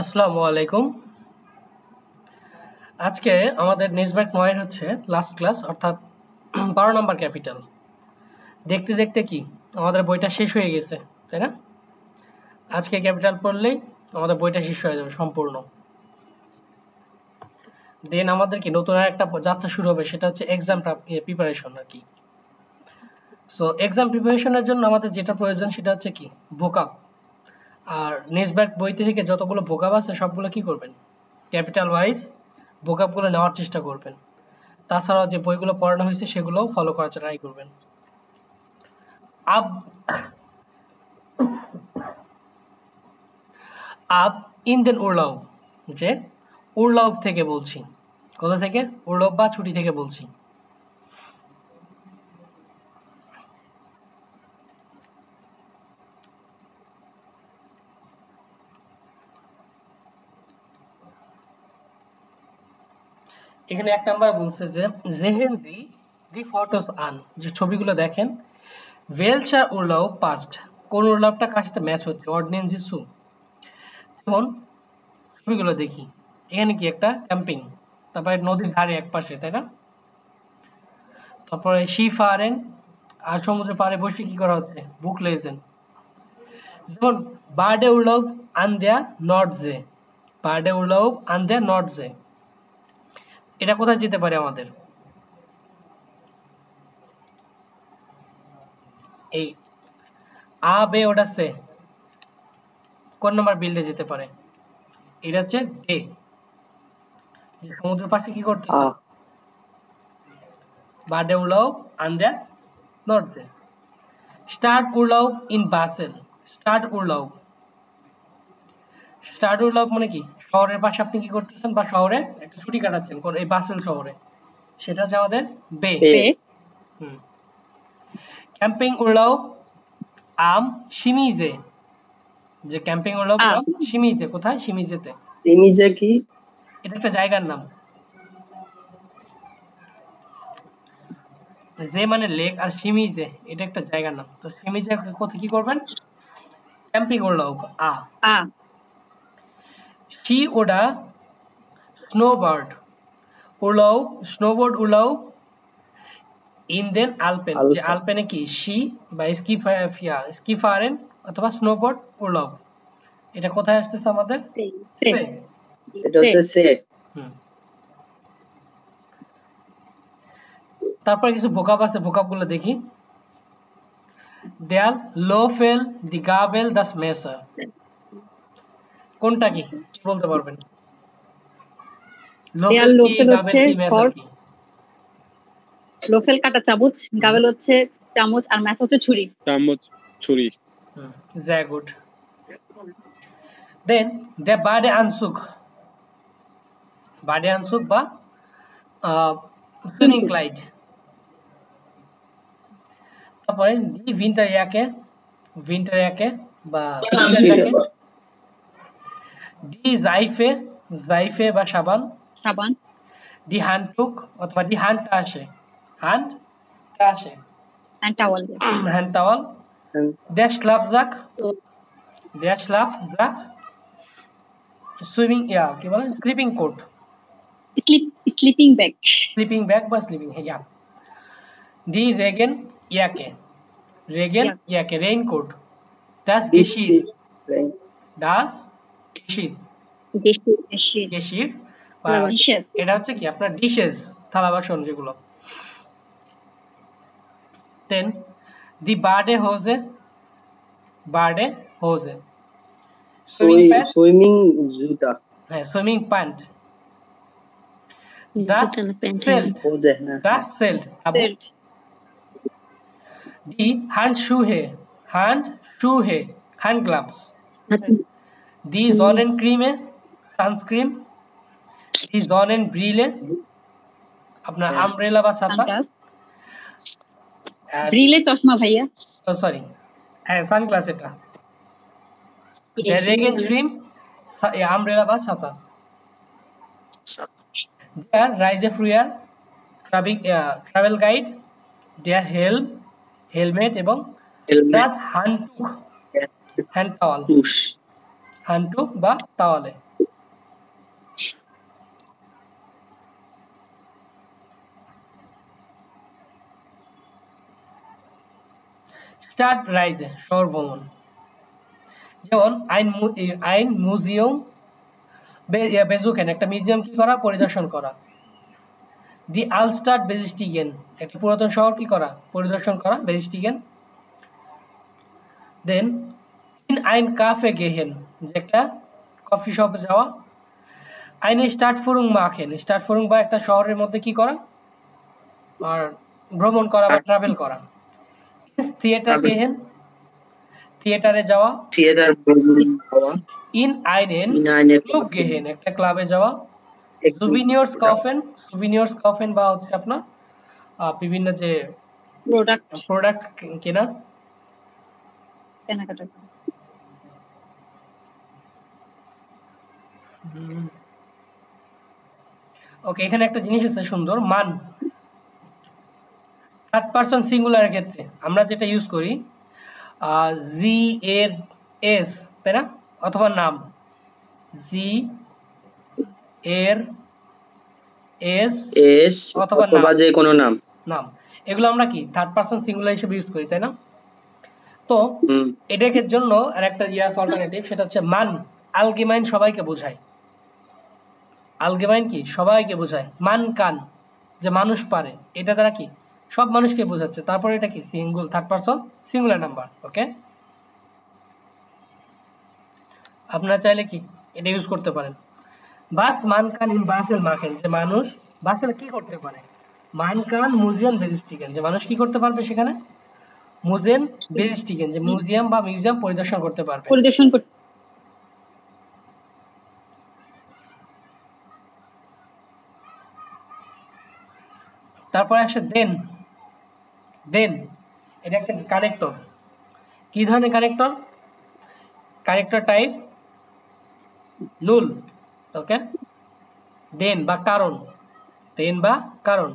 আসসালামু আলাইকুম। আজকে আমাদের নিজবেট ৯ হচ্ছে লাস্ট ক্লাস, অর্থাৎ ১২ নম্বর ক্যাপিটাল। দেখতে দেখতে কি আমাদের বইটা শেষ হয়ে গেছে, তাই না? আজকে ক্যাপিটাল পড়লেই আমাদের বইটা শেষ হয়ে যাবে সম্পূর্ণ। দেন আমাদের কি নতুন আর একটা যাত্রা শুরু হবে, সেটা হচ্ছে এক্সাম প্রিপারেশন আর কি। সো এক্সাম প্রিপারেশনের জন্য আমাদের যেটা প্রয়োজন সেটা হচ্ছে কি ভোকাব। আর নিজবেট বইতে থেকে যতগুলো ভোকাব আছে সবগুলো কি করবেন, ক্যাপিটাল ওয়াইজ ভোকাবগুলো নেওয়ার চেষ্টা করবেন। তাছাড়াও যে বইগুলো পড়ানো হয়েছে সেগুলোও ফলো করার ট্রাই করবেন। আব আব ইন উরলাউ, যে উরলাউ থেকে বলছি। কোথা থেকে? উরলাউ বা ছুটি থেকে বলছি। এখানে এক নাম্বার বলছে যে জেহেন জি দি ফটোস আন, যে ছবিগুলো দেখেন। ওয়েলশা উরলাউ পাস্ট, কোন উরলাউটা কার সাথে ম্যাচ হচ্ছে? Ordinance Jisu. যেমন ছবিগুলো দেখি, এখানে কি একটা ক্যাম্পিং, তারপরে নদীর ধারে এক পাশে, তাই না? তারপরে শি ফারেন, আর সমুদ্রের পাড়ে বসে কি করা হচ্ছে? বুক লেজেন। যেমন বার্ডে উরলাউব আন দেয়া নর্ডজে, বার্ডে উরলাউব আন দেয়া নর্ডজে, এটা কোথায় যেতে পারে আমাদের? এই আ বে ওটা সে কোন নম্বর বিল্ডে যেতে পারে? এটা হচ্ছে ডে, যে সমুদ্রের পাশে কি করতেছে? বার্ডে উরলাউব আন দেয়া নর্ডজে। স্টার্ট উরলাউব ইন বাসেল, স্টার্ট উরলাউব, স্টার্ট উরলাউব মানে কি শহরের পাশে আপনি কি করতেছেন, বা শহরে একটা ছুটি কাটাচ্ছেন এই বাসেল শহরে, সেটা হচ্ছে আমাদের বে। ক্যাম্পিং উরলাউব আম শিমিজে, যে ক্যাম্পিং উরলাউব আম শিমিজে, কোথায়? শিমিজেতে। শিমিজে কি? এটা একটা জায়গার নাম। যে মানে লেক, আর শিমিজে এটা একটা জায়গার নাম। তো শিমিজে কোথায় কি করবেন? ক্যাম্পিং উরলাউব আ। শি ওডা স্নোবার্ড উরলাউব, স্নোবোর্ড উরলাউব ইন দেন আলপেন, যে আলপেনে কি শি বা স্কিফারেন অথবা স্নোবোর্ড উরলাউব, এটা কোথায় আসতেছে আমাদের? এটা হচ্ছে সে। তারপর কিছু ভোকাব আছে, ভোকাবগুলো দেখি। দেয়াল লোফেল দি গাবেল দাস মেসার, কোনটা কি বলতে পারবেন? লোফেল কি, গাবেল কি, মেসার কি? লোফেল কাটা চামচ, গাবেল হচ্ছে চামচ, আর মেস হচ্ছে ছুরি। চামচ, ছুরি। Sehr gut. Then der Badeanzug, Badeanzug বা সুইমিং ক্লাইড। তারপরে ডি উইন্টার জ্যাকেট, উইন্টার জ্যাকেট বা উইন্টার জ্যাকেট। ডি জাইফে, জাইফে বা সাবান, সাবান। ডি হ্যান্ডটুক অথবা ডি হ্যান্ড টাসে, হ্যান্ড টাসে, hand towel, hand towel. Der Schlafsack, der Schlafsack, swimming কি বলেন, sleeping coat, sleeping bag, sleeping bag বা স্লিপিং, হ্যাঁ। দি রেগেন ইয়াকে, রেগেন ইয়াকে রেইনকোট। ডাস গেশির, ডাস গেশির, গেশির বা এটা হচ্ছে কি আপনার ডিশেস, থালা বাসন যেগুলো। দেন দি বার্ডে হোজে, বার্ডে হোজে, সুইমিং জুতা, হ্যাঁ swimming pant. Das Zelt, das Zelt, die Handschuhe, Handschuhe, Hand gloves, die Sonnencreme, Sunscreen, die Sonnenbrille, আপনার আমব্রেলা বা ছাতা, ব্রিলে চশমা ভাইয়া, সরি হ্যাঁ সানগ্লাস, এটা der Regenschirm, আমব্রেলা বা ছাতা। Der Reiseführer, travel guide, der Helm, helmet, এবং das Handtuch, হ্যান্ড টাওয়াল, হ্যান্ডটুক বা তাওয়ালে। স্টার্ট রাইজে শহর ভ্রমণ, যেমন আইন মিউজিয়াম বেজুকেন একটা মিউজিয়াম কি করা পরিদর্শন করা। দি আলস্টাড বেজিস্টিগেন একটা পুরাতন শহর কি করা পরিদর্শন করা বেজিস্টিগেন। দেন ইন আইন কাফে গেহেন যে একটা কফি শপে যাওয়া। আইনে স্টার্ট ফুরুং মাখেন স্টার্ট ফুরুং বা একটা শহরের মধ্যে কি করা আর ভ্রমণ করা বা ট্রাভেল করা। থিয়েটার গেহেন থিয়েটারে যাওয়া। থিয়েটার যাওয়া। ইন আইনেন ইন আইনে ক্লুব গেহেন একটা ক্লাবে যাওয়া। সুভিনিয়র্স কফেন বা হচ্ছে আপনার বিভিন্ন যে প্রোডাক্ট কেনা। কেনাকাটা। ওকে, এখানে একটা জিনিস আছে সুন্দর, মান থার্ড পারসন সিঙ্গুলারের ক্ষেত্রে আমরা যেটা ইউজ করি জি এর এস, তাই না, অথবা নাম জি এর এস এস অথবা অথবা যে কোনো নাম নাম, এগুলো আমরা কি থার্ড পারসন সিঙ্গুলার হিসেবে ইউজ করি, তাই না? তো এটার জন্য আর একটা ইয়াস অল্টারনেটিভ, সেটা হচ্ছে মান আলগেমাইন সবাইকে বোঝায়। আলগেমাইন কি সবাইকে বোঝায়। মান কান যে মানুষ পারে, এটা দ্বারা কি সব মানুষকে বোঝাচ্ছে। তারপরে এটা কি সিঙ্গুল third person singular number. Okay, আপনারা চাইলে কি এটা ইউজ করতে পারেন। বাস মান কান ইন বাসেল মাখেন যে মানুষ বাসেল কি করতে পারে। মান কান মিউজিয়াম বেজিস্টিকেন যে মানুষ কি করতে পারবে সেখানে মুজেন বেজিস্টিকেন যে মিউজিয়াম পরিদর্শন করতে পারবে। পরিদর্শন করতে। তারপরে আসে দেন। দেন এটা একটা কানেক্টর। কি ধরনের কানেক্টর? কানেক্টর টাইপ নুল। ওকে, দেন বা কারণ, দেন বা কারণ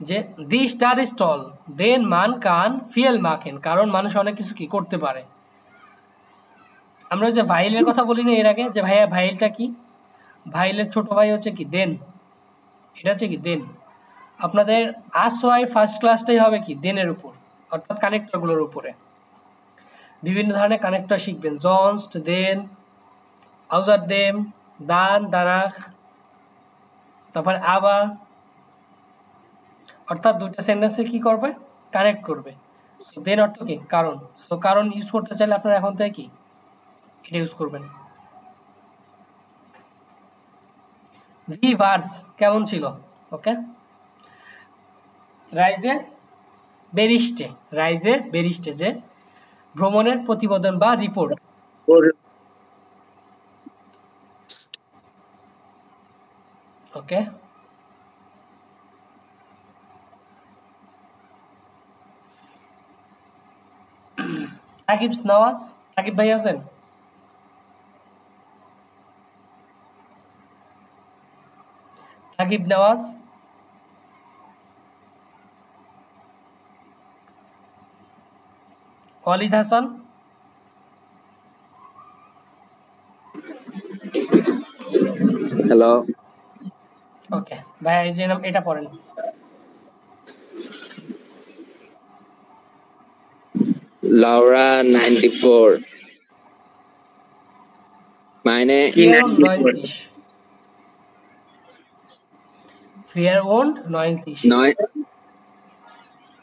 যে দি স্টার স্টল দেন মান কান ফিয়েল মাখেন কারণ মানুষ অনেক কিছু কি করতে পারে। আমরা যে ভাইলের কথা বলি না এর আগে যে ভাইয়া ভাইলটা কি, ভাইলের ছোট ভাই হচ্ছে কি দেন, এটা হচ্ছে কি দেন। আপনাদের আসওয়াই ফার্স্ট ক্লাসটাই হবে কি দেনের উপর, অর্থাৎ কানেক্টরগুলোর উপরে। বিভিন্ন ধরনের কানেক্টর শিখবেন, জনস্ট দেন আউজার দেম দান দানাখ, তারপর আবার, অর্থাৎ দুইটা সেন্টেন্সে কি করবে কানেক্ট করবে। দেন অর্থ কি কারণ। সো কারণ ইউজ করতে চাইলে আপনারা এখন থেকে কি এটা ইউজ করবেন। ভি ভার্স কেমন ছিল? ওকে, রাইজে বেরিস্টে যে ভ্রমণের প্রতিবেদন বা রিপোর্ট। ওকে, সাকিব ভাই আছেন? সাকিব নওয়াজ, ওয়ালিদ হাসান, হ্যালো। ওকে ভাই, এই যে এটা পড়েন। Laura 94. Meine Fair und 90.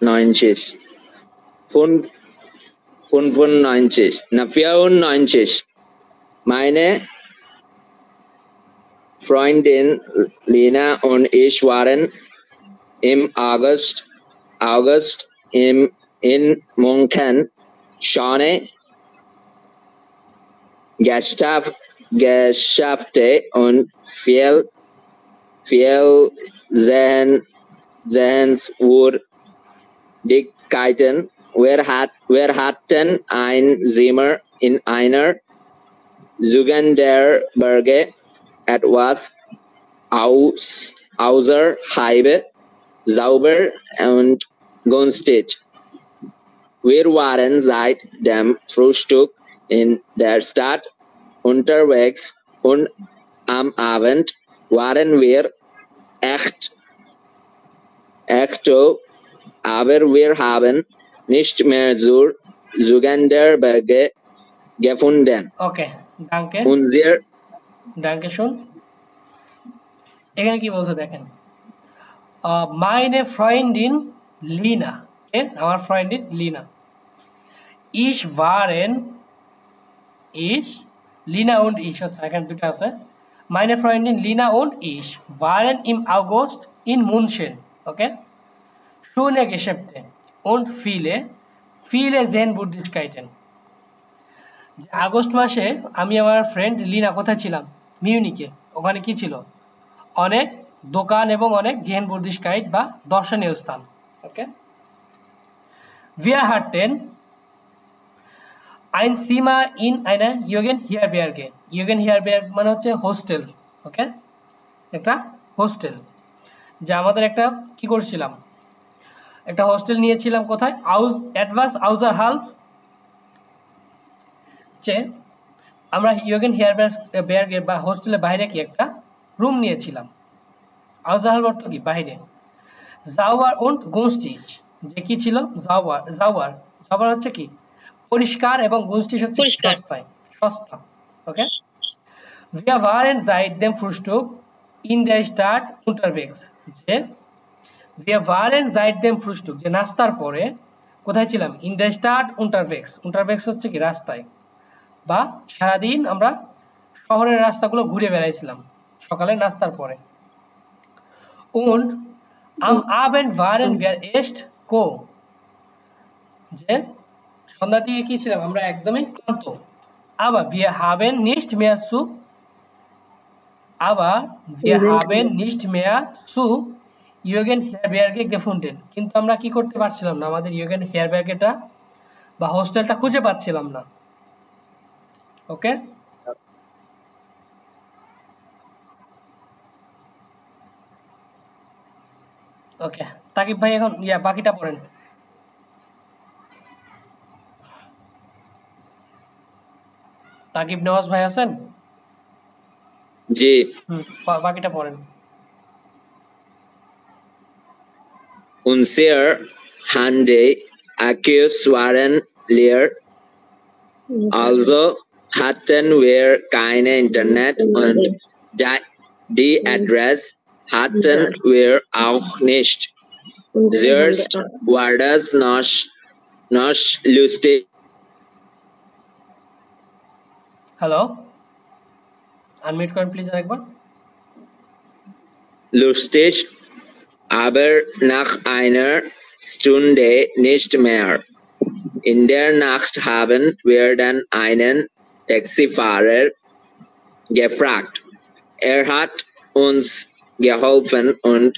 90. 95. Na 94. Meine Freundin Lena und ich waren im August in München Schöne Geschäfte und viel Sehenswürdigkeiten. Wir hatten ein Zimmer in einer Jugenderberge etwas außerhalb sauber und günstig. Wir waren seit dem Frühstück in der Stadt unterwegs und am Abend waren wir echt, aber wir haben nicht mehr zur Jugenderberge gefunden. Okay, ডাঙ্কে Unser ডাঙ্কে শুন। এখানে কি বলছে দেখেন, মাইনে ফ্রেন্ডিন লিনা, আমার ফ্রেন্ডিন লিনা, ইশ waren ইশ Lina und ich, এখানে দুটো আছে। meine Freundin Lina und ich waren im August in München, okay, schöne Geschäfte und viele Zen-Buddhistkeiten। August মাসে আমি আমার ফ্রেন্ড লিনা কোথায় ছিলাম? মিউনিকে। ওখানে কি ছিল? অনেক দোকান এবং অনেক জেন বুদ্ধিস্ট গাইড বা দর্শনীয় স্থান। ওকে, wir hatten ein Zimmer in einer Jugendherberge। Jugendherberge মানে হচ্ছে হোস্টেল, ওকে, একটা হোস্টেল। যা আমাদের একটা কি করছিলাম, একটা হোস্টেল নিয়েছিলাম কোথায়? etwas außerhalb, যে আমরা Jugendherberge বা হোস্টেলের বাইরে কি একটা রুম নিয়েছিলাম। außerhalb অর্থ কি? বাইরে। sauber und günstig, যে কি ছিল? sauber হচ্ছে কি? পরিষ্কার, এবং günstig হচ্ছে পরিষ্কার। সস্তা। ওকে, wir waren seit dem Frühstück in der Stadt unterwegs, যে wir waren seit dem Frühstück, যে নাস্তার পরে কোথায় ছিলাম? in der Stadt unterwegs হচ্ছে কি? রাস্তায়, বা সারাদিন আমরা শহরের রাস্তাগুলো ঘুরে বেড়াইছিলাম সকালে নাস্তার পরে। und am Abend waren wir echt যে সন্ধ্যার দিকে কি ছিলাম? আমরা একদমই ক্লান্ত। aber wir haben nicht mehr zu Jugendherberge gefunden, কিন্তু আমরা কি করতে পারছিলাম না? আমাদের Jugendherbergeটা বা হোস্টেলটা খুঁজে পাচ্ছিলাম না। ওকে, ওকে তাকিব ভাই এখন বাকিটা পড়েন। তাকিব নওয়াজ ভাই আছেন? জি, বাকিটা পড়েন। unser Handy Akkus waren leer, also hatten wir keine Internet und die Adresse hatten wir auch nicht. Zuerst war das noch lustig. Hello, unmute করেন প্লিজ আরেকবার। Lustig, aber nach einer Stunde nicht mehr. In der Nacht haben wir dann einen Taxifahrer gefragt. Er hat uns geholfen und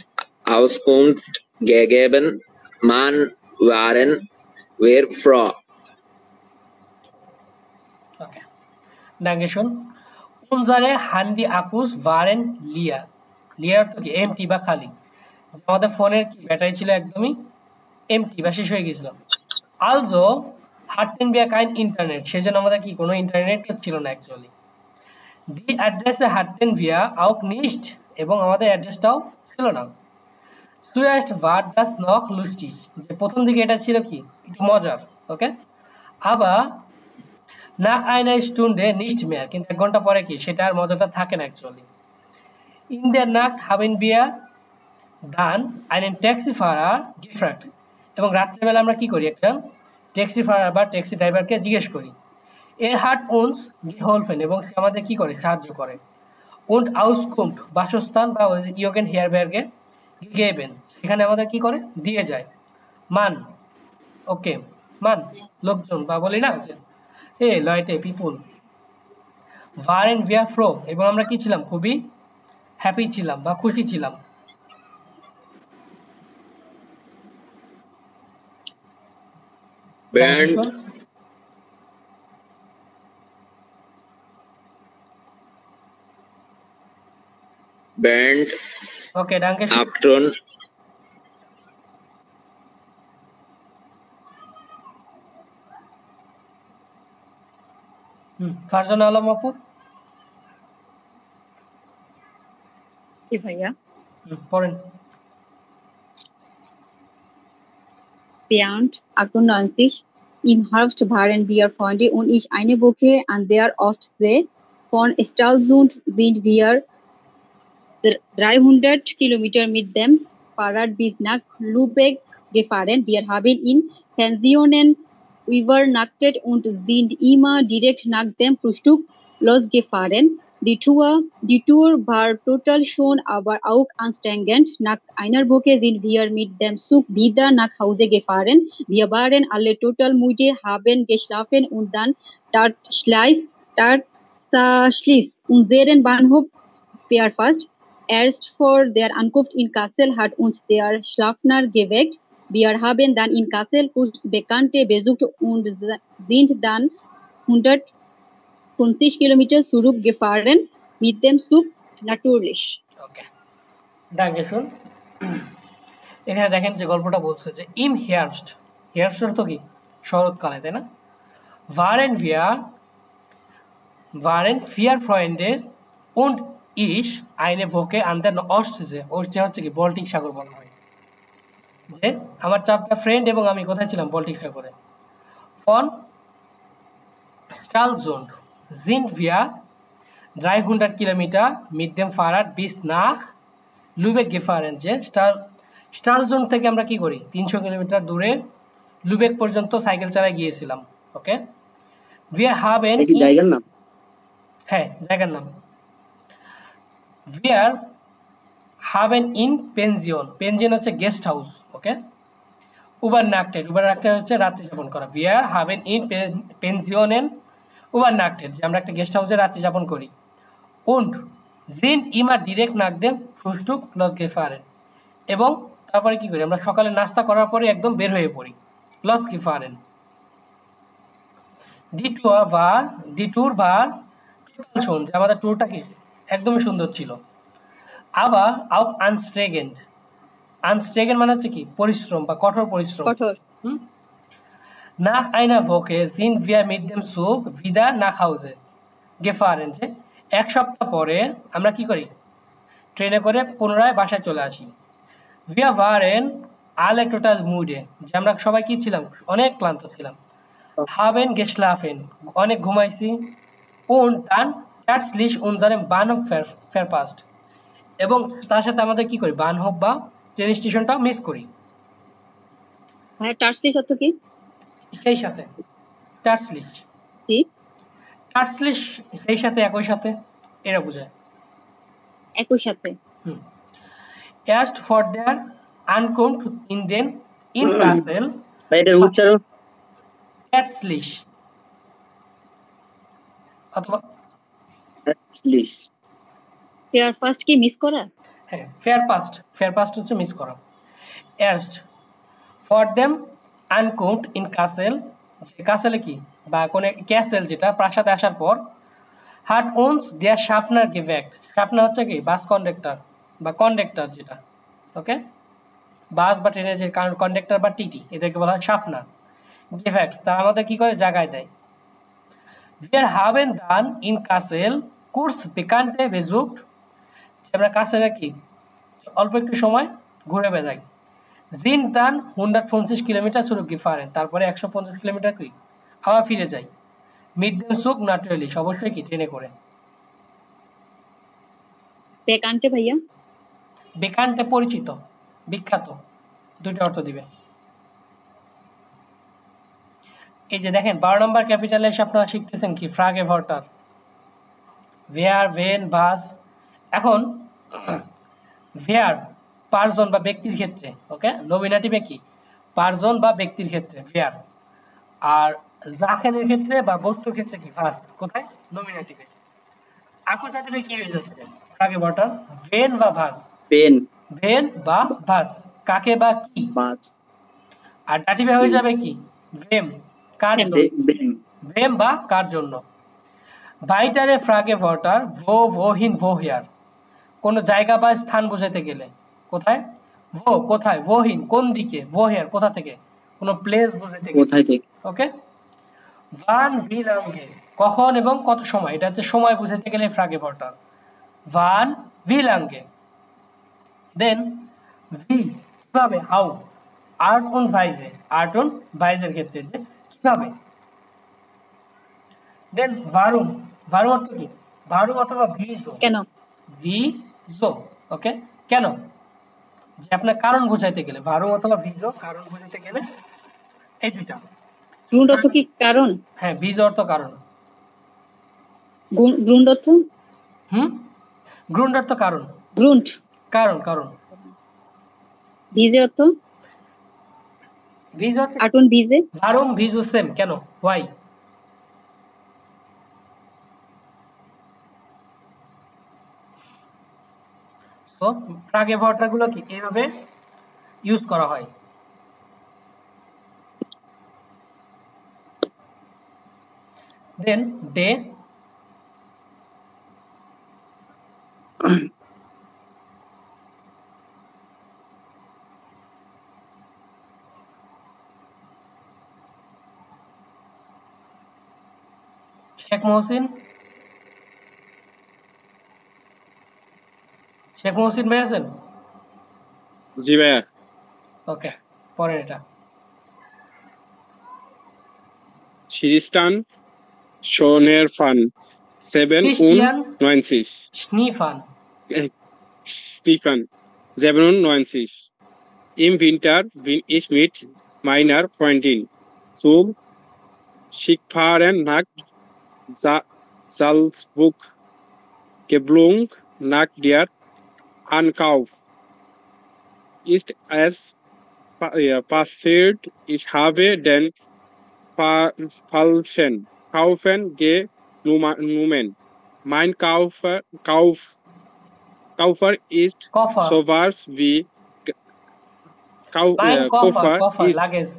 Auskunft gegeben. Man waren wir froh. ওকে, ডাঙ্গে শুন। unsere Handy Akkus waren leer, অর্থ কি? MT বা খালি। আমাদের ফোনের কি battery ছিল একদমই এমটি বা শেষ হয়ে গেছিল। also hatten wir kein Internet, সেজন্য আমাদের কি কোনো ইন্টারনেট ছিল না actually. die Adresse hatten wir auch nicht, এবং আমাদের অ্যাড্রেসটাও ছিল না। zuerst war das noch lustig, যে প্রথম দিকে এটা ছিল কি? একটু মজার। ওকে, আবার nach einer Stunde nicht mehr, কিন্তু এক ঘন্টা পরে কি সেটা আর মজাটা থাকে না actually. in der Nacht haben wir dann einen Taxifahrer gefragt, এবং রাত্রিবেলা আমরা কি করি? একটা ট্যাক্সিফারার বা ট্যাক্সি ড্রাইভারকে জিজ্ঞেস করি। er hat uns geholfen, এবং সে আমাদের কি করে? সাহায্য করে। und Auskunft, বাসস্থান বা Jugendherberge gegeben, সেখানে আমাদের কি করে? দিয়ে যায়। মান, ওকে, মান লোকজন, বা বলি না যে লয়টে পিপুল। waren wir froh, এবং আমরা কি ছিলাম? খুবই হ্যাপি ছিলাম বা খুশি ছিলাম। Bernd ওকে, ডাঙ্কে Afton ফারজানা আলম আপু। জি ভাইয়া। পড়েন। Bernd 98 im Herbst waren wir Freunde und ich eine Woche an der Ostsee. Von Stralsund sind wir 300 Kilometer mit dem Fahrrad bis nach Lübeck gefahren. Wir haben in Pensionen übernachtet und sind immer direkt nach dem Frühstück losgefahren. Die Tour war total schön, aber auch anstrengend. Nach einer Woche sind wir mit dem Zug wieder nach Hause gefahren. Wir waren alle total müde, haben geschlafen und dann tatsächlich unseren Bahnhof verpasst. Erst vor der Ankunft in Kassel hat uns der Schlafner geweckt. Wir haben dann in Kassel kurz Bekannte besucht und sind dann 150 Kilometer zurückgefahren mit dem Zug natürlich. Okay, danke schön। এখানে দেখেন যে গল্পটা বলছে যে ইম হেয়ারস্ট, হেয়ারস্ট অর্থ কি শরৎকালে, তাই না? waren vier Freunde und ich eine Woche an der Ostsee, ওস্টে হচ্ছে কি বল্টিক সাগর বলা হয়, যে আমার চারটা ফ্রেন্ড এবং আমি কোথায় ছিলাম, বল্টিক সাগরে। von Stralsund sind wir 300 Kilometer mit dem Fahrrad bis nach Lübeck gefahren, যে স্টালজুন্ড থেকে আমরা কি করি 300 কিলোমিটার দূরে লুবেক পর্যন্ত সাইকেল চালায় গিয়েছিলাম। ওকে, wir haben এটা কি জায়গার নাম? হ্যাঁ, জায়গার নাম। wir haben in Pension হচ্ছে গেস্ট হাউস। ওকে, übernachtet হচ্ছে রাত্রি যাপন করা। wir haben in Pensionen übernachtet, যে আমরা একটা গেস্ট হাউসে রাত্রি যাপন করি। und sind immer direkt nach dem Frühstück losgefahren, এবং তারপরে কি করি আমরা সকালে নাস্তা করার পরে একদম বের হয়ে পড়ি, losgefahren। die Tour war total schön, যে আমাদের ট্যুরটা কি একদমই সুন্দর ছিল। আবার auch anstrengend মানে হচ্ছে কি পরিশ্রম বা কঠোর পরিশ্রম। কঠোর। Nach einer Woche sind wir mit dem Zug wieder nach Hause gefahren, যে এক সপ্তাহ পরে আমরা কি করি ট্রেনে করে পুনরায় বাসায় চলে আসি। wir waren alle total müde, যে আমরা সবাই কি ছিলাম অনেক ক্লান্ত ছিলাম। haben geschlafen অনেক ঘুমাইছি। und dann tatsächlich unseren Bahnhof verpasst, এবং তার সাথে আমাদের কি করি বানহোফ বা ট্রেন স্টেশনটা মিস করি। হ্যাঁ, টার্সলিশ অর্থ কি? সেই সাথে টার্সলিশ, জি, টার্সলিশ সেই সাথে একই সাথে এরা বোঝায়। একই সাথে। erst for der Ankunft in Kassel ভাই এটার উচ্চারণ টার্সলিশ অথবা Herzlich। ফেয়ার ফার্স্ট কি মিস করা? হ্যাঁ, ফেয়ার পাস্ট হচ্ছে মিস করা। erst for them Ankunft in Kassel, কাসেলে কি বা কোন ক্যাসেল যেটা প্রাসাদে আসার পর hat uns der Schaffner geweckt, Schaffner হচ্ছে কি বাস কন্ডাক্টর বা কন্ডাক্টর যেটা। ওকে, বাস বা ট্রেনের যে কন্ডাক্টর বা টিটি এদেরকে বলা হয় Schaffner geweckt, তারা আমাদের কি করে জাগায় দেয়। wir haben dann in Kassel kurz Bekannte besucht, আমরা কাসেলে কি অল্প একটু সময় ঘুরে বেড়াই। sind dann 150 কিলোমিটার zurückgefahren, তারপরে 150 কিলোমিটার কি আবার ফিরে যাই। mit dem Zug natürlich, অবশ্যই কি ট্রেনে করে। বেকান্টে ভাইয়া? বেকান্টে পরিচিত, বিখ্যাত, দুটো অর্থ দিবে। এই যে দেখেন 12 নম্বর ক্যাপিটালে এসে আপনারা শিখতেছেন কি ফ্রাগে ভর্টার, ভেয়ার, ভেন, ভাস। এখন ভেয়ার পারজন বা ব্যক্তির ক্ষেত্রে, ওকে, নমিনেটিভে কি পারজন বা ব্যক্তির ক্ষেত্রে ভেয়ার, আর জাখেনের ক্ষেত্রে বা বস্তুর ক্ষেত্রে কি ভাস। কোথায় নমিনেটিভে। আকুসাটিভে কি হয়ে যাচ্ছে ফ্রাগে ভর্টার ভেন বা ভাস, ভেন বা ভাস কাকে বা কি, আর ডাটিভে হয়ে যাবে কি ভেম, কার জন্য, ভেম বা কার জন্য। ভাইটারে ফ্রাগে ভর্টার ভোহিন ভোহিয়ার, কোনো জায়গা বা স্থান বোঝাতে গেলে কোথায় কোথায়, ভোহিন কোন দিকে, ভোহিয়ার কোথা থেকে, কোনো প্লেস বোঝাতে গেলে। ওকে, ভান ভি লাঙ্গে কখন এবং কত সময়, এটা হচ্ছে সময় বোঝাতে গেলে ফ্রাগে ভর্টার ভান ভি লাঙ্গে। দেন ভি কিভাবে, হাউ, আর্ট অন ভাইজে, আর্ট অন ভাইজের ক্ষেত্রে যে কিভাবে। দেন ভারুম, ভারুম অর্থ কি? ভারুম অথবা ভিজো, কেন? ভিজো, ওকে। কেন? যে আপনার কারণ বোঝাইতে গেলে, ভারুম অথবা ভিজো কারণ বোঝাইতে গেলে এই দুইটা। গ্রুন্ড অর্থ কি কারণ? হ্যাঁ, বীজ অর্থ কারণ। গ্রুন্ড অর্থ? গ্রুন্ড অর্থ কারণ, গ্রুন্ড কারণ কারণ। ভিজে অর্থ? বীজ হচ্ছে আর্ট অন ভিজে? ভারুম ভিজো সেম, কেন, হোয়াই? সো ফ্রাগেভর্টার গুলো কি এইভাবে ইউজ করা হয়। দেন ডে, শেখ মহসিন, শেখ মহসিন ভাই আছেন? জি ভাইয়া। ওকে, পরের এটা। Tristan Schoner Fan Christian 97 Schneefan, Stefan 97 im Winter bin ich mit meiner Freundin zum Skifahren nach Salzburg geflogen. Nach der Ankauf ist es passiert, ich habe den falschen Kaufen genommen. Mein Kaufer ist Koffer, sowas wie mein Koffer, Koffer Koffer, ist Luggage,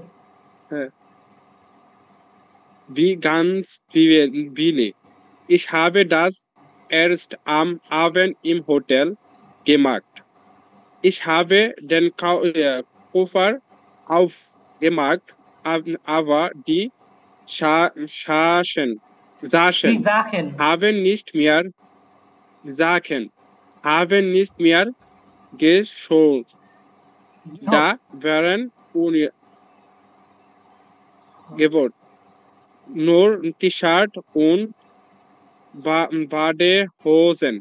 wie ganz viele. Ich habe das erst am Abend im Hotel gemacht. Ich habe den Koffer aufgemacht, aber die Sachen die Sachen, haben nicht mehr geschaut. Da waren Gebot nur T-Shirt und Badehosen.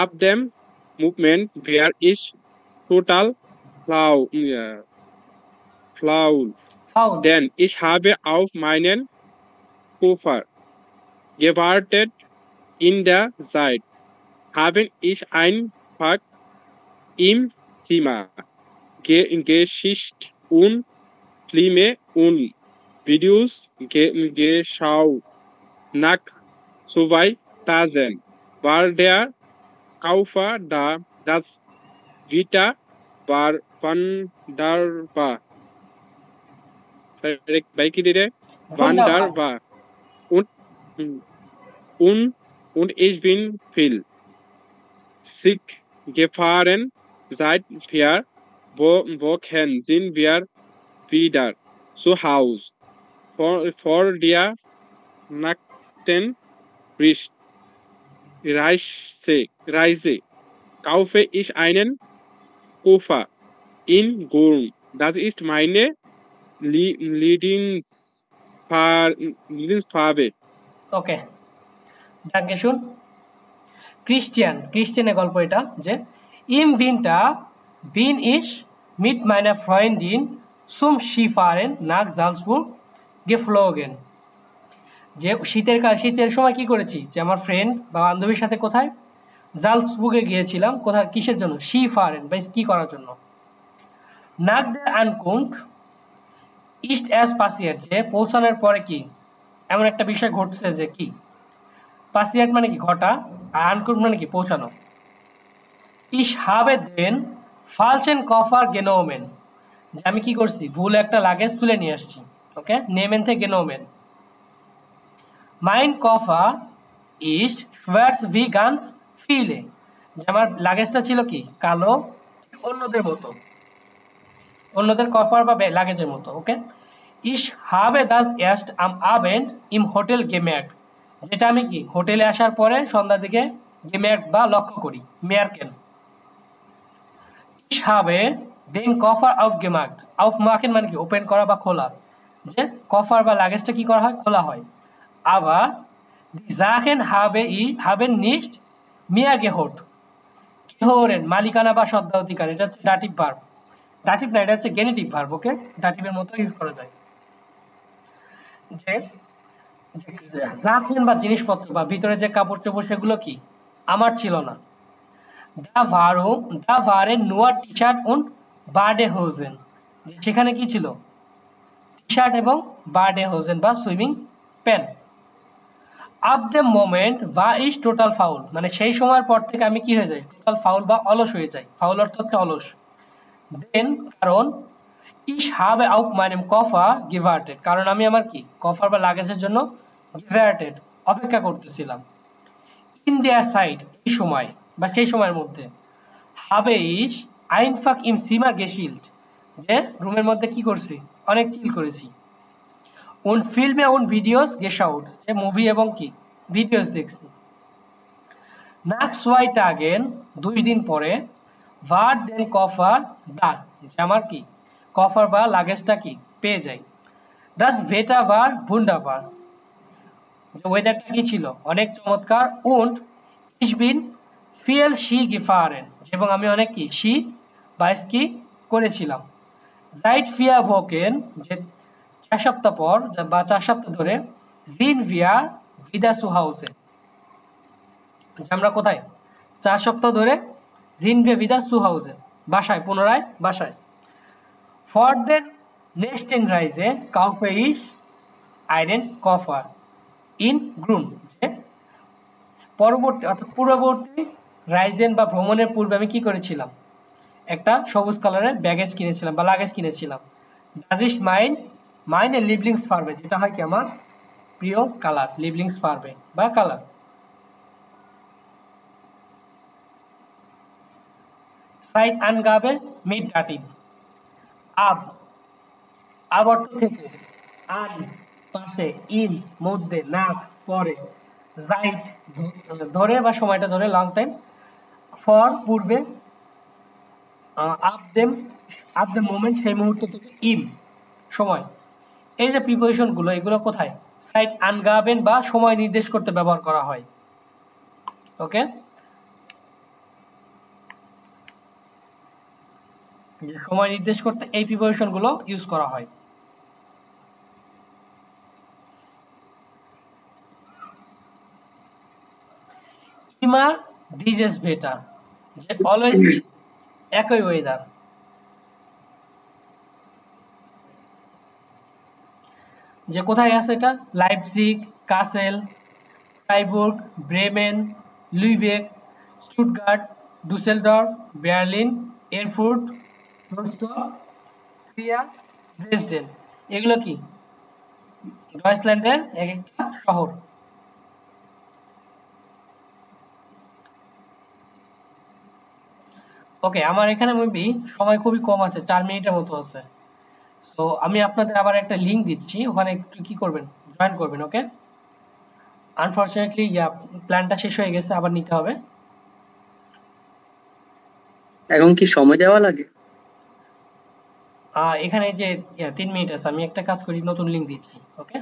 Ab dem Moment war ich total faul, faul, denn ich habe auf meinen Koffer gewartet. In der Zeit habe ich einfach im Zimmer Geschichte und Filme und Videos geschaut. Nach 2000 war der Kaufer da. Das Wetter war wunderbar. Wunderbar. Und ich bin viel Sieg gefahren. Seit 4 Wochen sind wir wieder zu Hause. Vor der nächsten Reise kaufe ich einen Koffer in Gurn. Das ist meine Lieblingsfarbe. ওকে, ডাকে শুন। ক্রিস্টিয়ানের গল্প এটা, যে ইম winter বিন ইশ meet minor ফ্রেন্ডিন sum শিফারেন নাক জালসবুর্গ গেফ্লোগেন। যে শীতের সময় কি করেছি, যে আমার ফ্রেন্ড বা বান্ধবীর সাথে কোথায়, জালসবুর্গে গিয়েছিলাম। কোথায়, কিসের জন্য? শিফারেন বা স্কি করার জন্য। নাক দে আনকুন্ট ইস্ট অ্যাজ পাসিয়াট, যে পৌঁছানোর পরে কি এমন একটা বিষয় ঘটছে, যে কি পাসিয়াট মানে কি ঘটা, আর আনকুন্ট মানে কি পৌঁছানো। ইস হাবে দেন ফালসেন কফার গেনোমেন, যে আমি কি করছি, ভুল একটা লাগেজ তুলে নিয়ে আসছি। ওকে, নেমেন থেকে গেনোমেন। মাইন কফা ইস শোয়ার্স ভি গান্স ফিলে, যে আমার লাগেজটা ছিল কি কালো, অন্যদের মতো, অন্যদের কফার বা লাগেজের মতো। ওকে, ইস হাবে দাস এস্ট আম আবেন্ড ইম হোটেল গেম্যার্ট, যেটা আমি কি হোটেলে আসার পরে সন্ধ্যার দিকে গেম্যার্ট বা লক্ষ্য করি, মেয়ারকেন। ইস হাবে দেন কফার আউফ গেমাক, আউফ মাকেন মানে কি ওপেন করা বা খোলা, যে কফার বা লাগেজটা কি করা হয়, খোলা হয়। আবার জাহেন হাবেন নিস্ট মিয়া গেহোট, গেহোরেন মালিকানা বা সত্ত্বাধিকার, এটা হচ্ছে ডাটিভ ভার্ব, ডাটিভ না, এটা হচ্ছে গেনেটিভ ভার্ব। ওকে, ডাটিভের মতো ইউজ করা যায়। যে জাহেন বা জিনিসপত্র বা ভিতরে যে কাপড় চোপড় সেগুলো কি আমার ছিল না। দা ভারেন নোয়ার টি শার্ট উন বার্ডে হোজেন, সেখানে কি ছিল, টি শার্ট এবং বার্ডে হোজেন বা swimming pant. Up the moment বা ইজ টোটাল ফাউল, মানে সেই সময়ের পর থেকে আমি কি হয়ে যাই, টোটাল ফাউল বা অলস হয়ে যাই। ফাউল অর্থ হচ্ছে অলস। দেন কারণ ইস হাবে আউক মাইনেম কফা গিভার্টেড, কারণ আমি আমার কি কফার বা লাগেজের জন্য গিভার্টেড অপেক্ষা করতেছিলাম। ইন দেয়ার সাইড, এই সময় বা সেই সময়ের মধ্যে, হাবে ইস আইনফাক ইম সিমার গেশিল্ড, যে রুমের মধ্যে কি করছি, অনেক কিল করেছি। উন ফিল্মে উন ভিডিওস গেশাউট, যে মুভি এবং কি ভিডিওস দেখছি। নাক্স ওয়াইট আগেন, 2 দিন পরে, ভার্ড দেন কফার দা, যে আমার কি কফার বা লাগেজটা কি পেয়ে যাই। দাস ভেটা ভার ভুন্ডাভার, ওয়েদারটা কি ছিল, অনেক চমৎকার। উন্ড ইস বিন ফিয়েল শি গিফারেন, এবং আমি অনেক কি শি বা স্কি করেছিলাম। জাইট ফিয়া ভোকেন, যে 4 সপ্তাহ পর বা 4 সপ্তাহ ধরে, জিন ভিয়া ভিদা সুহাউসে, আমরা কোথায় 4 সপ্তাহ ধরে, জিন ভিয়া ভিদা সুহাউসে বাসায়, পুনরায় বাসায়। ফর দেন নেক্সট ইন রাইজে কাউফে ইস আইরেন কফার ইন গ্রুন, যে পরবর্তী অর্থাৎ পূর্ববর্তী রাইজেন বা ভ্রমণের পূর্বে আমি কি করেছিলাম, একটা সবুজ কালারের ব্যাগেজ কিনেছিলাম বা লাগেজ কিনেছিলাম। ডাজ ইস মাইন এ লিভলিংস ফার্বে, যেটা হয় কি আমার প্রিয় কালার, লিভলিংস ফার্বে বা কালার। সাইড আনগাবে মিড ডাটিভ, আব অর্থ থেকে, আন পাশে, ইন মধ্যে, নাক পরে, রাইট ধরে বা সময়টা ধরে, লং টাইম, ফর পূর্বে, আপ দেম মোমেন্ট সেই মুহূর্ত থেকে, ইন সময়। এই যে প্রিপোজিশনগুলো, এগুলো কোথায় সাইট আনগাবেন বা সময় নির্দেশ করতে ব্যবহার করা হয়। ওকে, সময় নির্দেশ করতে এই প্রিপোজিশনগুলো ইউজ করা হয়। ইমা দিজেস বেটার, যে অলওয়েজ কি একই ওয়েদার। যে কোথায় আছে এটা, Leipzig, Kassel, Freiburg, Bremen, Lubeck, Stuttgart, Dusseldorf, Berlin, Erfurt, Rostock, ক্রিয়া, ড্রেসডেন, এগুলো কি ডয়েচল্যান্ডের এক একটা শহর। ওকে, আমার এখানে মেবি সময় খুবই কম আছে, 4 মিনিটের মতো আছে। সো আমি আপনাদের আবার একটা লিঙ্ক দিচ্ছি, ওখানে একটু কি করবেন, জয়েন করবেন। ওকে, আনফরচুনেটলি প্ল্যানটা শেষ হয়ে গেছে, আবার নিতে হবে। এখন কি সময় দেওয়া লাগে? এখানে যে 3 মিনিট আছে, আমি একটা কাজ করি, নতুন লিঙ্ক দিচ্ছি। ওকে,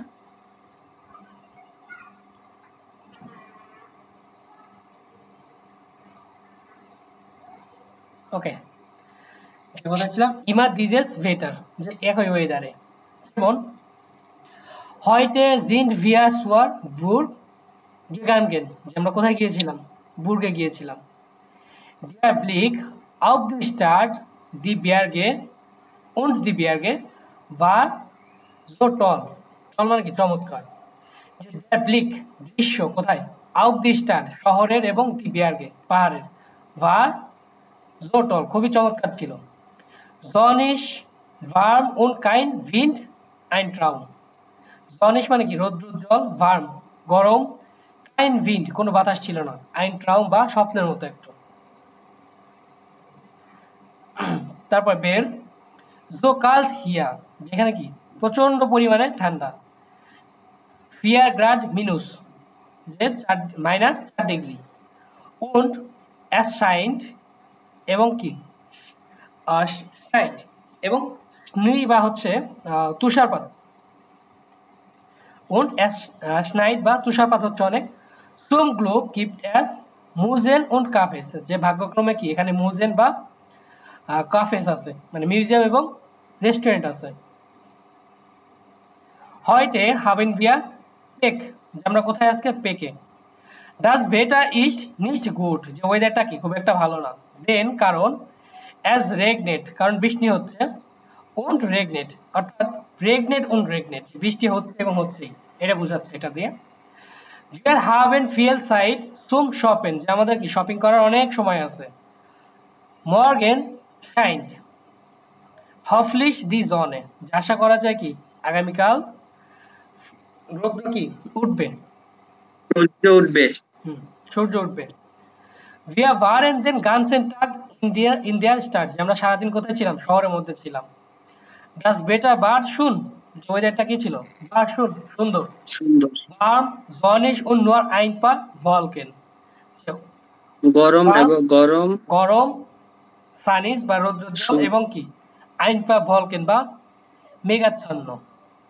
ওকে, বলেছিলাম ইমা দিজেস ভেটার, যে একই ওয়েদারে। যেমন হয়টে জিন্ট ভিয়া সুয়ার বুর্গ গেগানগেন, যে আমরা কোথায় গিয়েছিলাম, বুর্গে গিয়েছিলাম। ডিয়ার ব্লিক আউট দি স্টার্ট দি বিয়ারগে উন্ড দি বিয়ারগে বা জো টল, টল মানে কি চমৎকার। ডিয়ার ব্লিক দৃশ্য কোথায়, আউট দি স্টার্ট শহরের এবং দি বিয়ারগে পাহাড়ের, বা জো টল খুবই চমৎকার ছিল। জনিশ ভার্ম উন কাইন ভিন্ড আইন ট্রাউন, জনিশ মানে কি রৌদ্রোজ্জ্বল, ভার্ম গরম, কাইন ভিন্ড কোনো বাতাস ছিল না, আইন ট্রাউন বা স্বপ্নের মতো একটু। তারপর বের জো কাল্ট হিয়া, যেখানে কি প্রচন্ড পরিমাণে ঠান্ডা। ফিয়ার গ্রাড মিনুস, যে -4 ডিগ্রি। উন্ড অ্যাসাইন্ড এবং কি স্নাইট এবং স্নি বা হচ্ছে তুষারপাত। und স্নাইট বা তুষারপাত হচ্ছে অনেক। zum Glück gibt es Museen und Cafés, যে ভাগ্যক্রমে কি এখানে মুজেন বা কাফেস আছে, মানে মিউজিয়াম এবং রেস্টুরেন্ট আছে। heute haben wir Pech, আমরা কোথায় আজকে পেকে। das Wetter ist nicht gut, যে ওয়েদারটা কি খুব একটা ভালো না। then কারণ as regnet, কারণ বৃষ্টি হচ্ছে। und regnet অর্থাৎ regnet und regnet, বৃষ্টি হচ্ছে এবং হচ্ছেই, এটা বোঝাচ্ছে এটা দিয়ে। wir haben viel Zeit zum shoppen, যে আমাদের কি শপিং করার অনেক সময় আছে। morgen scheint hoffentlich die Sonne, আশা করা যায় কি আগামীকাল রোদ কি উঠবে, সূর্য উঠবে। সূর্য উঠবে। wir waren den ganzen Tag in der Stadt, যে আমরা সারাদিন কোথায় ছিলাম, শহরের মধ্যে ছিলাম। das Wetter war schön, যে ওয়েদারটা কি ছিল, war schön, সুন্দর। সুন্দর। warm, sonnig und nur ein paar Wolken, গরম এবং গরম গরম, সানিস বা রৌদ্রোজ্জ্বল এবং কি ein paar Wolken বা মেঘাচ্ছন্ন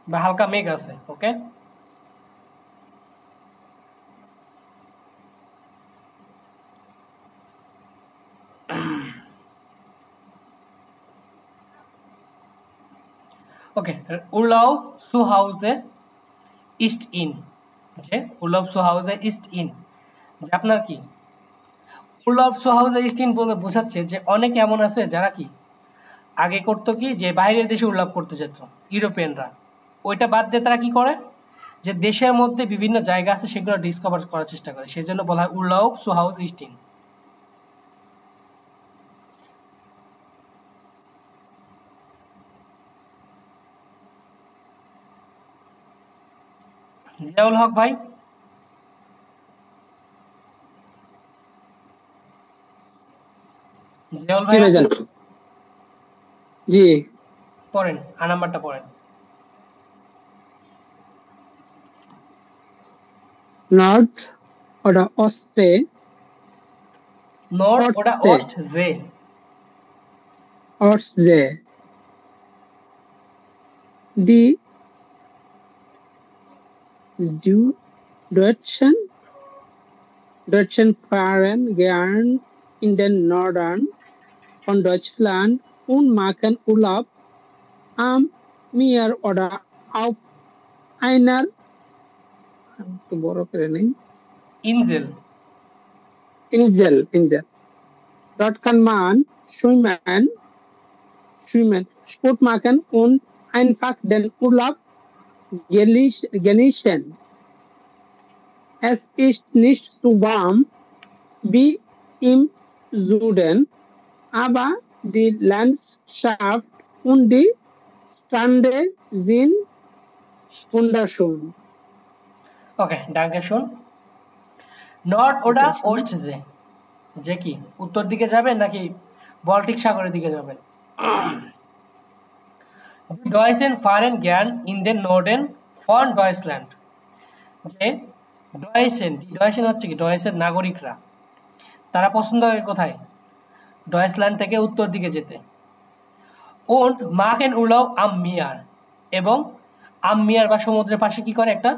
বা হালকা মেঘ আছে। ওকে, ওকে। Urlaub zu Hause ist in, যে Urlaub zu Hause ist in, যে আপনার কি Urlaub zu Hause ist in বলে বোঝাচ্ছে যে অনেকে এমন আছে যারা কি আগে করতো কি যে বাইরের দেশে উল্লাপ করতে যেত ইউরোপিয়ানরা, ওইটা বাদ দিয়ে তারা কি করে যে দেশের মধ্যে বিভিন্ন জায়গা আছে সেগুলো ডিসকভার করার চেষ্টা করে, সেই জন্য বলা হয় Urlaub zu Hause ist in। Ziaul হক ভাই, জিয়াউল ভাই আছেন? জি পড়েন, আ নাম্বারটা পড়েন। North oder Ostsee, north oder Ostsee, Ostsee, Ostsee. Die Deutschen fahren gern in den Norden von Deutschland und machen Urlaub am Meer oder auf einer Insel, Insel. Dort kann man schwimmen, Sport machen und einfach den Urlaub genießen. Es ist nicht so warm wie im Süden, aber die Landschaft und die Strände sind wunderschön. ওকে, ডাঙ্কে শুন। North oder Ostsee, যে কি উত্তর দিকে যাবেন নাকি Baltic সাগরের দিকে যাবেন? Die Deutschen fahren gern in den Norden von Deutschland, যে Deutschen হচ্ছে কি ডয়েসের নাগরিকরা, তারা পছন্দ করে কোথায়, ডয়েসল্যান্ড থেকে উত্তর দিকে যেতে। und machen Urlaub am Meer, এবং am Meer বা সমুদ্রের পাশে কি করে একটা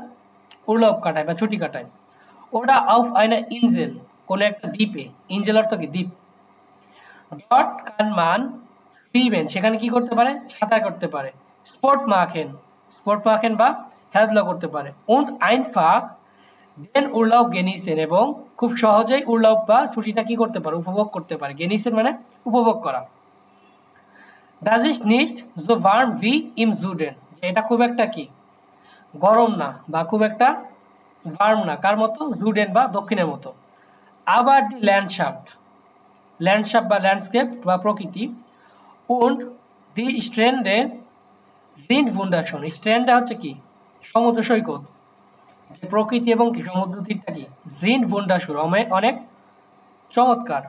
উর্লাব কাটায় বা ছুটি কাটায়। ওটা auf einer Insel, কোনো একটা দ্বীপে, ইনজেল অর্থ কি দ্বীপ। dort kann man schwimmen, সেখানে কি করতে পারে, সাঁতার করতে পারে। sport machen বা খেলাধুলা করতে পারে। und einfach den Urlaub genießen, এবং খুব সহজেই উর্লাব বা ছুটিটা কি করতে পারে, উপভোগ করতে পারে। genießen মানে উপভোগ করা। das ist nicht so warm wie im Süden, এটা খুব একটা কি গরম না বা খুব একটা ওয়ার্ম না, কার মতো, জুডেন বা দক্ষিণের মতো। আবার দি ল্যান্ডশাফট বা ল্যান্ডস্কেপ বা প্রকৃতি। und die Strände sind wunderschön, স্ট্র্যান্ডটা হচ্ছে কি সমুদ্র সৈকত, প্রকৃতি এবং কি সমুদ্র তীরটা কি sind wunderschön, অনেক চমৎকার।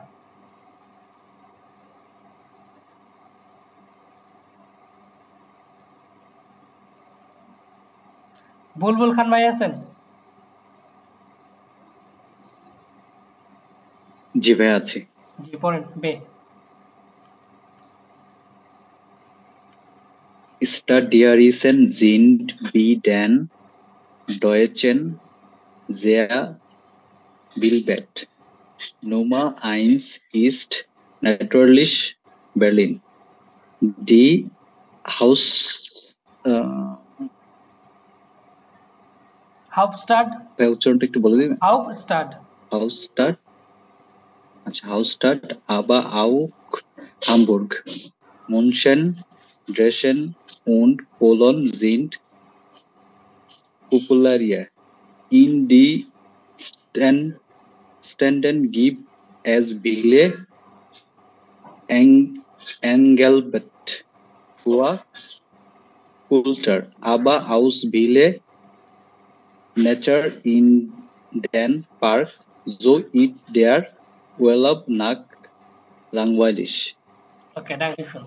বুলবুল খান ভাই আছেন? জি ভাই আছে। জি পড়েন বে। Studieren sind wie den Deutschen sehr Bildet. Nummer 1 ist natürlich Berlin. Die Haus, Hauptstadt, উচ্চারণটা একটু বলে দিবেন? Hauptstadt, Hauptstadt, আচ্ছা Hauptstadt, aber auch Hamburg. München, Dresden und Cologne sind populärer. In die Ständen gibt es viele Engelbett für Kultur, aber auch viele Nature in den Park, so ist der Urlaub nach langweilig. Okay danke schön.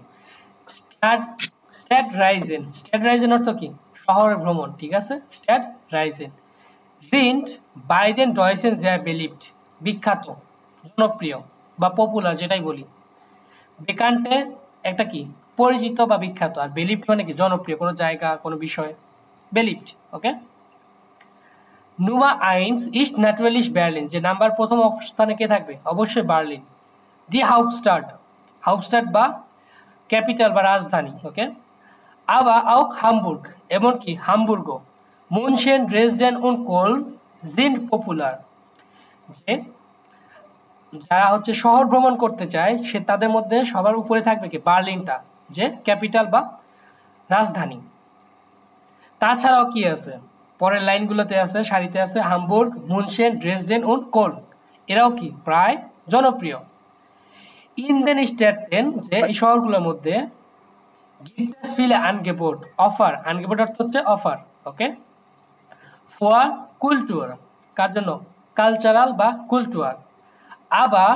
Stadtreisen, Stadtreisen অর্থ কি? শহরে ভ্রমণ, ঠিক আছে? Stadtreisen sind bei den Deutschen sehr beliebt, বিখ্যাত, জনপ্রিয় বা popular যেটাই বলি। বেকান্টে একটা কি পরিচিত বা বিখ্যাত, আর বেলিপ্ট মানে কি জনপ্রিয় কোনো জায়গা কোনো বিষয়, বেলিপ্ট। ওকে, Nummer 1 ist natürlich Berlin, যে নাম্বার প্রথম অবস্থানে কে থাকবে? অবশ্যই বার্লিন। দি হাউপস্টাড, হাউপস্টাড বা ক্যাপিটাল বা রাজধানী। ওকে, আবার auch হামবুর্গ, এমনকি হামবুর্গও। মুনশেন, ড্রেসডেন und কোলন sind popular, যে যারা হচ্ছে শহর ভ্রমণ করতে চায় সে তাদের মধ্যে সবার উপরে থাকবে কি বার্লিনটা, যে ক্যাপিটাল বা রাজধানী। তাছাড়াও কি আছে পরের লাইনগুলোতে আছে, সারিতে আছে হামবুর্গ, মুনশেন, ড্রেসডেন und কোলন, এরাও কি প্রায় জনপ্রিয়। ইন দেন স্টেটটেন, যে এই শহরগুলোর মধ্যে gibt es viele Angebot, offer, আনগেবোট অর্থ হচ্ছে অফার। ওকে, ফর কুলটুর, কার জন্য? কালচারাল বা কুলটুয়ার। আবার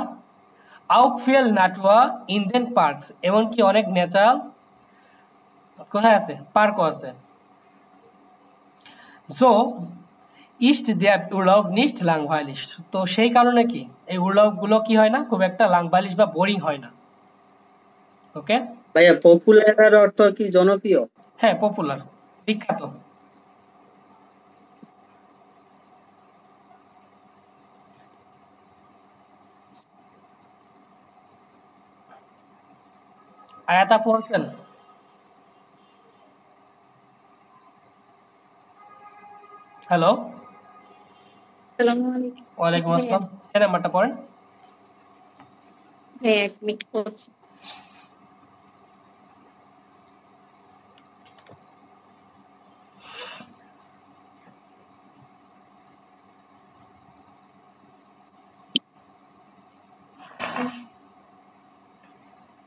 auch viel Natur in den Parks, এমনকি অনেক ন্যাচারাল কোথায় আছে? পার্কও আছে। So ist der Urlaub nicht langweilig, তো সেই কারণে কি এই উর্লাবগুলো কি হয় না, খুব একটা langweilig বা বোরিং হয় না। ওকে ভাইয়া, পপুলার অর্থ কি জনপ্রিয়? হ্যাঁ, পপুলার, বিখ্যাত। আয়াত আপু হোসেন, হ্যালো। আসসালামু আলাইকুম। ওয়ালাইকুম আসসালাম। সে নাম্বারটা পড়েন। হ্যাঁ, এক মিনিট করছি।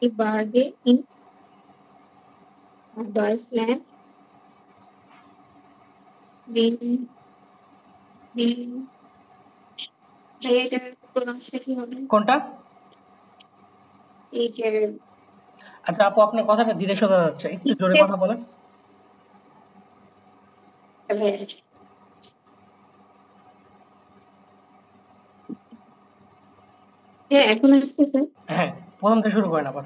Die Berge in Deutschland এটার প্রনাউন্সটা কি হবে? কোনটা? এই যে আচ্ছা আপু, আপনার কথাটা ধীরে শোনা যাচ্ছে, একটু জোরে কথা বলেন। হ্যাঁ, এখন আসতেছে। হ্যাঁ, প্রথম থেকে শুরু করেন আবার।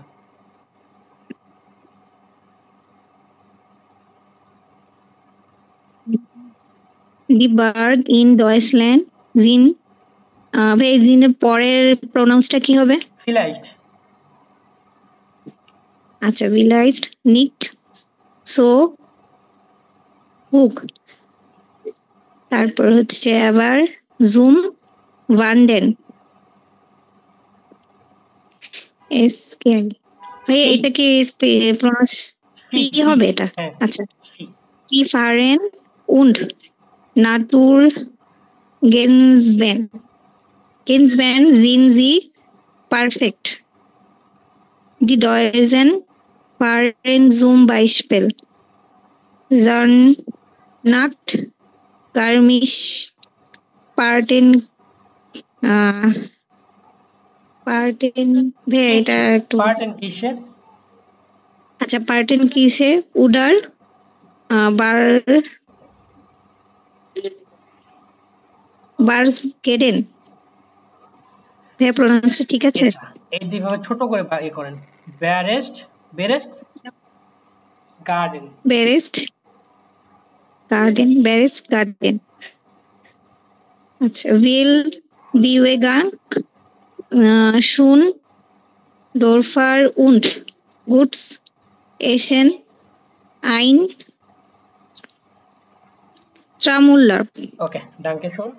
Die Berg in Deutschland sind এই জিনের পরের প্রনাউন্সটা কি হবে? ফিলাইস্ট। আচ্ছা, বিলাইজড নিট সো হুক, তারপর হচ্ছে আবার জুম ওয়ান্ডেন এস কে। ভাই এটা কি প্রনাউন্স কি হবে এটা? আচ্ছা, কি ফারেন উন্ড নাটুর গেন্সবেন, গেন্সবেন জিন জি perfect Die Deutschen fahren zum Beispiel Nacht, Garmisch, Parten, এটা একটু পার্টেন কিসে? আচ্ছা, পার্টেন কিসে উডার বার্সগেডেন। ভাই প্রনাউন্সটা ঠিক আছে? এই যেভাবে ছোট করে ইয়ে করেন, বেরেস্ট, বেরেস্ট, গার্ডেন। বেরেস্ট গার্ডেন, বেরেস্ট গার্ডেন। আচ্ছা, উইল বিওয়েগাং শুন ডোরফার উন্ড গুডস এশন আইন ট্রামুল্লার। ওকে, ডাঙ্কে শুন।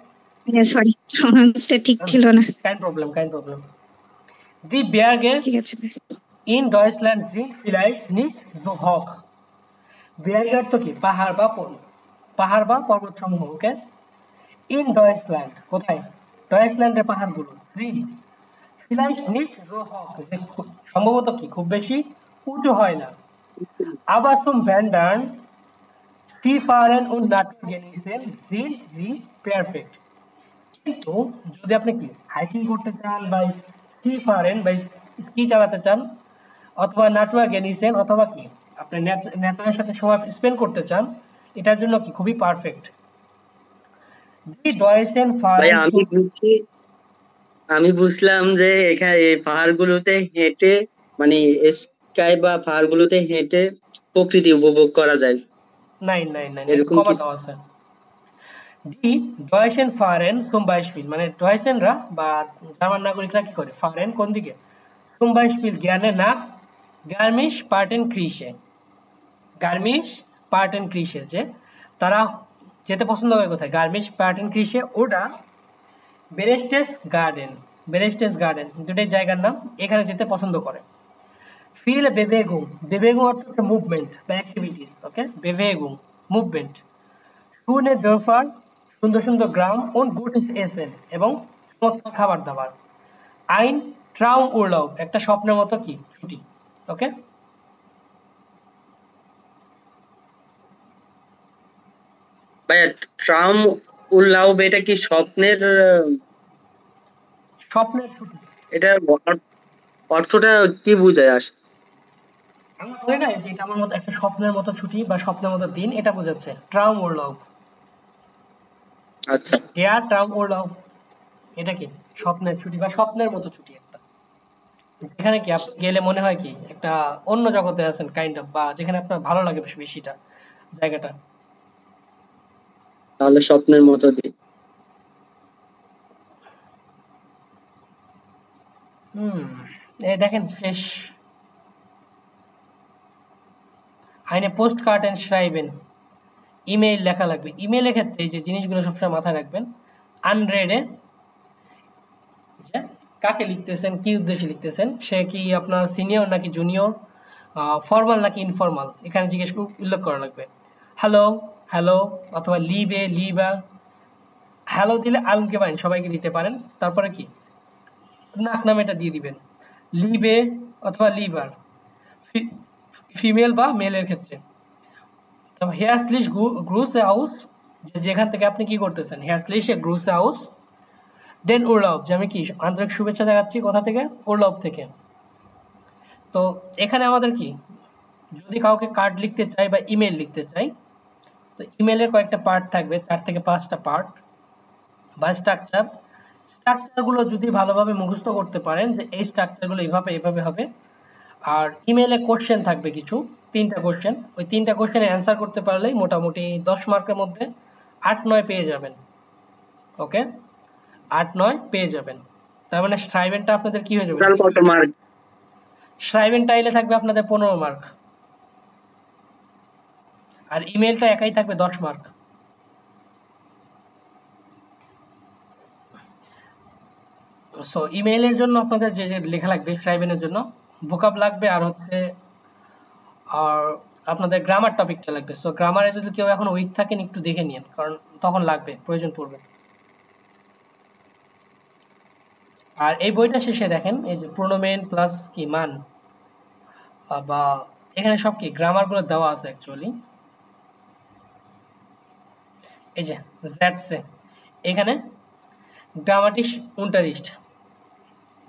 সরি, প্রনাউন্সটা ঠিক ছিল না। কেন প্রবলেম। দি Berge ঠিক আছে ভাই। in Deutschland sind vielleicht nicht so hoch. Berge অর্থ কি? পাহাড় বা পর্বতসমূহ। ওকে, ইন ডয়েচল্যান্ড কোথায়? ডয়েচল্যান্ডের পাহাড়গুলো। sind vielleicht nicht so hoch, সম্ভবত কি খুব বেশি উঁচু হয় না। aber zum Wandern Skifahren und Natur genießen sind sie perfekt. কিন্তু যদি আপনি কি হাইকিং করতে চান বা Skifahren বা স্কি চালাতে চান অথবা নাটুয়া গেনিসেন অথবা কি আপনি নেচারের সাথে সময় স্পেন্ড করতে চান, এটার জন্য কি খুবই পারফেক্ট। ভাই আমি বুঝলাম যে এখানে এই পাহাড়গুলোতে হেঁটে মানে স্কাই বা পাহাড়গুলোতে হেঁটে প্রকৃতি উপভোগ করা যায়। Nein, এরকম কমা কি? দেওয়া আছে। Die Deutschen fahren zum Beispiel, মানে ডয়েসেনরা বা জার্মান নাগরিকরা কি করে? ফারেন কোন দিকে? zum Beispiel gerne nach Garmisch-Partenkirche, যে তারা যেতে পছন্দ করে কোথায়? Garmisch-Partenkirche ওটা বেরেস্টেস গার্ডেন দুটাই জায়গার নাম, এখানে যেতে পছন্দ করে। ফিল বেভেগুং অর্থ হচ্ছে মুভমেন্ট বা অ্যাক্টিভিটিস। ওকে, বেভেগুং মুভমেন্ট। শুনে ডোরফার সুন্দর গ্রাম und gutes Essen এবং চমৎকার খাবার দাবার। আইন ট্রাউম উরলাউব একটা স্বপ্নের মতো কি ছুটি। ওকে, ভাই ট্রাম উল্লাউব এটা কি স্বপ্নের ছুটি? এটা অর্থটা কি বোঝায় আসে? আমরা বলি না যে এটা আমার মতো একটা স্বপ্নের মতো ছুটি বা স্বপ্নের মতো দিন, এটা বোঝাচ্ছে ট্রাউম উরলাউব। আচ্ছা, ট্রাউম উরলাউব এটা কি স্বপ্নের ছুটি বা স্বপ্নের মতো ছুটি একটা, যেখানে কি আপনি গেলে মনে হয় কি একটা অন্য জগতে আছেন কাইন্ড অফ, বা যেখানে আপনার ভালো লাগে বেশিটা জায়গাটা। তাহলে স্বপ্নের মতো দিন। এই দেখেন শেষ। আইনে পোস্ট কার্টেন schreiben, ইমেইল লেখা লাগবে। ইমেইলের ক্ষেত্রে যে জিনিসগুলো সবসময় মাথায় রাখবেন, আনরেডে কাকে লিখতেছেন, কি উদ্দেশ্যে লিখতেছেন, সে কি আপনার সিনিয়র নাকি জুনিয়র, ফর্মাল নাকি ইনফর্মাল, এখানে জিজ্ঞেস উল্লেখ করা লাগবে। হ্যালো অথবা লিবা। হ্যালো দিলে আলগেমাইন সবাইকে দিতে পারেন, তারপরে কি নাক নামে এটা দিয়ে দিবেন। লিবে অথবা লিভার ফিমেল বা মেলের ক্ষেত্রে। হেয়ারস্লিশ গ্রুসে হাউস, যেখান থেকে আপনি কি করতেছেন, হেয়ারস্লিশে গ্রুসে হাউস। দেন উরলাউব, যে আমি কি আন্তরিক শুভেচ্ছা দেখাচ্ছি কোথা থেকে? উরলাউব থেকে। তো এখানে আমাদের কি যদি কাউকে কার্ড লিখতে চাই বা ইমেল লিখতে চাই, তো ইমেলের কয়েকটা পার্ট থাকবে, 4 থেকে 5টা পার্ট বা স্ট্রাকচারগুলো যদি ভালোভাবে মুখস্থ করতে পারেন যে এই স্ট্রাকচারগুলো এভাবে হবে। আর ইমেলে কোশ্চেন থাকবে কিছু, 3টা কোশ্চেন, ওই 3টা কোশ্চেনে অ্যান্সার করতে পারলেই মোটামুটি 10 মার্কের মধ্যে 8-9 পেয়ে যাবেন। ওকে, 8-9 পেয়ে যাবেন। তার মানে শ্রাইবেনটা আপনাদের কি হয়ে যাবে? কত মার্ক? শ্রাইবেনটা এলে থাকবে আপনাদের 15 মার্ক, আর ইমেলটা একাই থাকবে 10 মার্ক। সো ইমেইলের জন্য আপনাদের যে লেখা লাগবে শ্রাইবেনের জন্য ভোকাব লাগবে, আর হচ্ছে আর আপনাদের গ্রামার টপিকটা লাগবে। সো গ্রামারে যদি কেউ এখন উইক থাকেন একটু দেখে নিন, কারণ তখন লাগবে, প্রয়োজন পড়বে। আর এই বইটা শেষে দেখেন এই যে প্রোনোমেন প্লাস কি মান, বা এখানে সব কি গ্রামারগুলো দেওয়া আছে অ্যাকচুয়ালি। এই যে জ্যাটসে এখানে গ্রামাটিক্স উন্টারিস্ট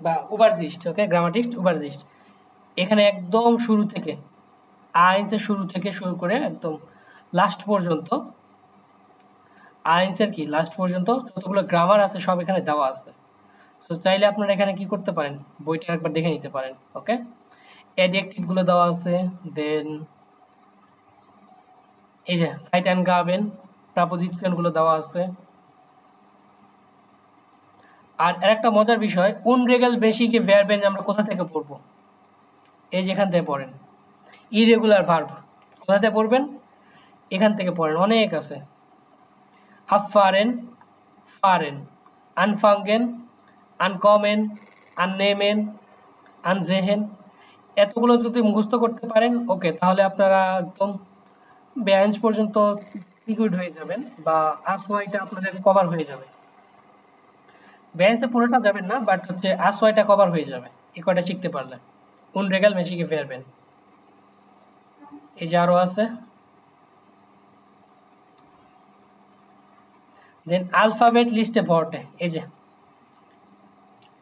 বা উবারজিস্ট। ওকে, গ্রামাটিক্স উবারজিস্ট এখানে একদম শুরু থেকে আইনসের শুরু থেকে শুরু করে একদম লাস্ট পর্যন্ত, আইনসের কি লাস্ট পর্যন্ত যতগুলো গ্রামার আছে সব এখানে দেওয়া আছে। সো চাইলে আপনারা এখানে কি করতে পারেন, বইটা একবার দেখে নিতে পারেন। ওকে, অ্যাডজেক্টিভগুলো দেওয়া আছে, দেন এই যে সাইটেন গাবেন প্রাপোজিশন গুলো দেওয়া আছে। আর আরেকটা মজার বিষয়, উনরেগাল বেশিকে ভার্বেন আমরা কোথা থেকে পড়বো? এই যেখান থেকে পড়েন, ইরেগুলার ভার্ব কোথা থেকে পড়বেন? এখান থেকে পড়েন, অনেক আছে। আফারেন, ফারেন, আনফাঙ্গেন, আনকমেন, আননেমেন, আনজেহেন, এতগুলো যদি মুখস্থ করতে পারেন ওকে, তাহলে আপনারা একদম বেঞ্চ পর্যন্ত সিকিউরড হয়ে যাবেন, বা আসওয়াইটা আপনাদের কভার হয়ে যাবে। বেঞ্চে পুরোটা যাবেন না, বাট হচ্ছে আসওয়াইটা কভার হয়ে যাবে এই কয়টা শিখতে পারলে। উনরেগাল মেশিকে ফেরবেন, এই যে আরো আছে। দেন আলফাবেট লিস্টে ভর্টে, এই যে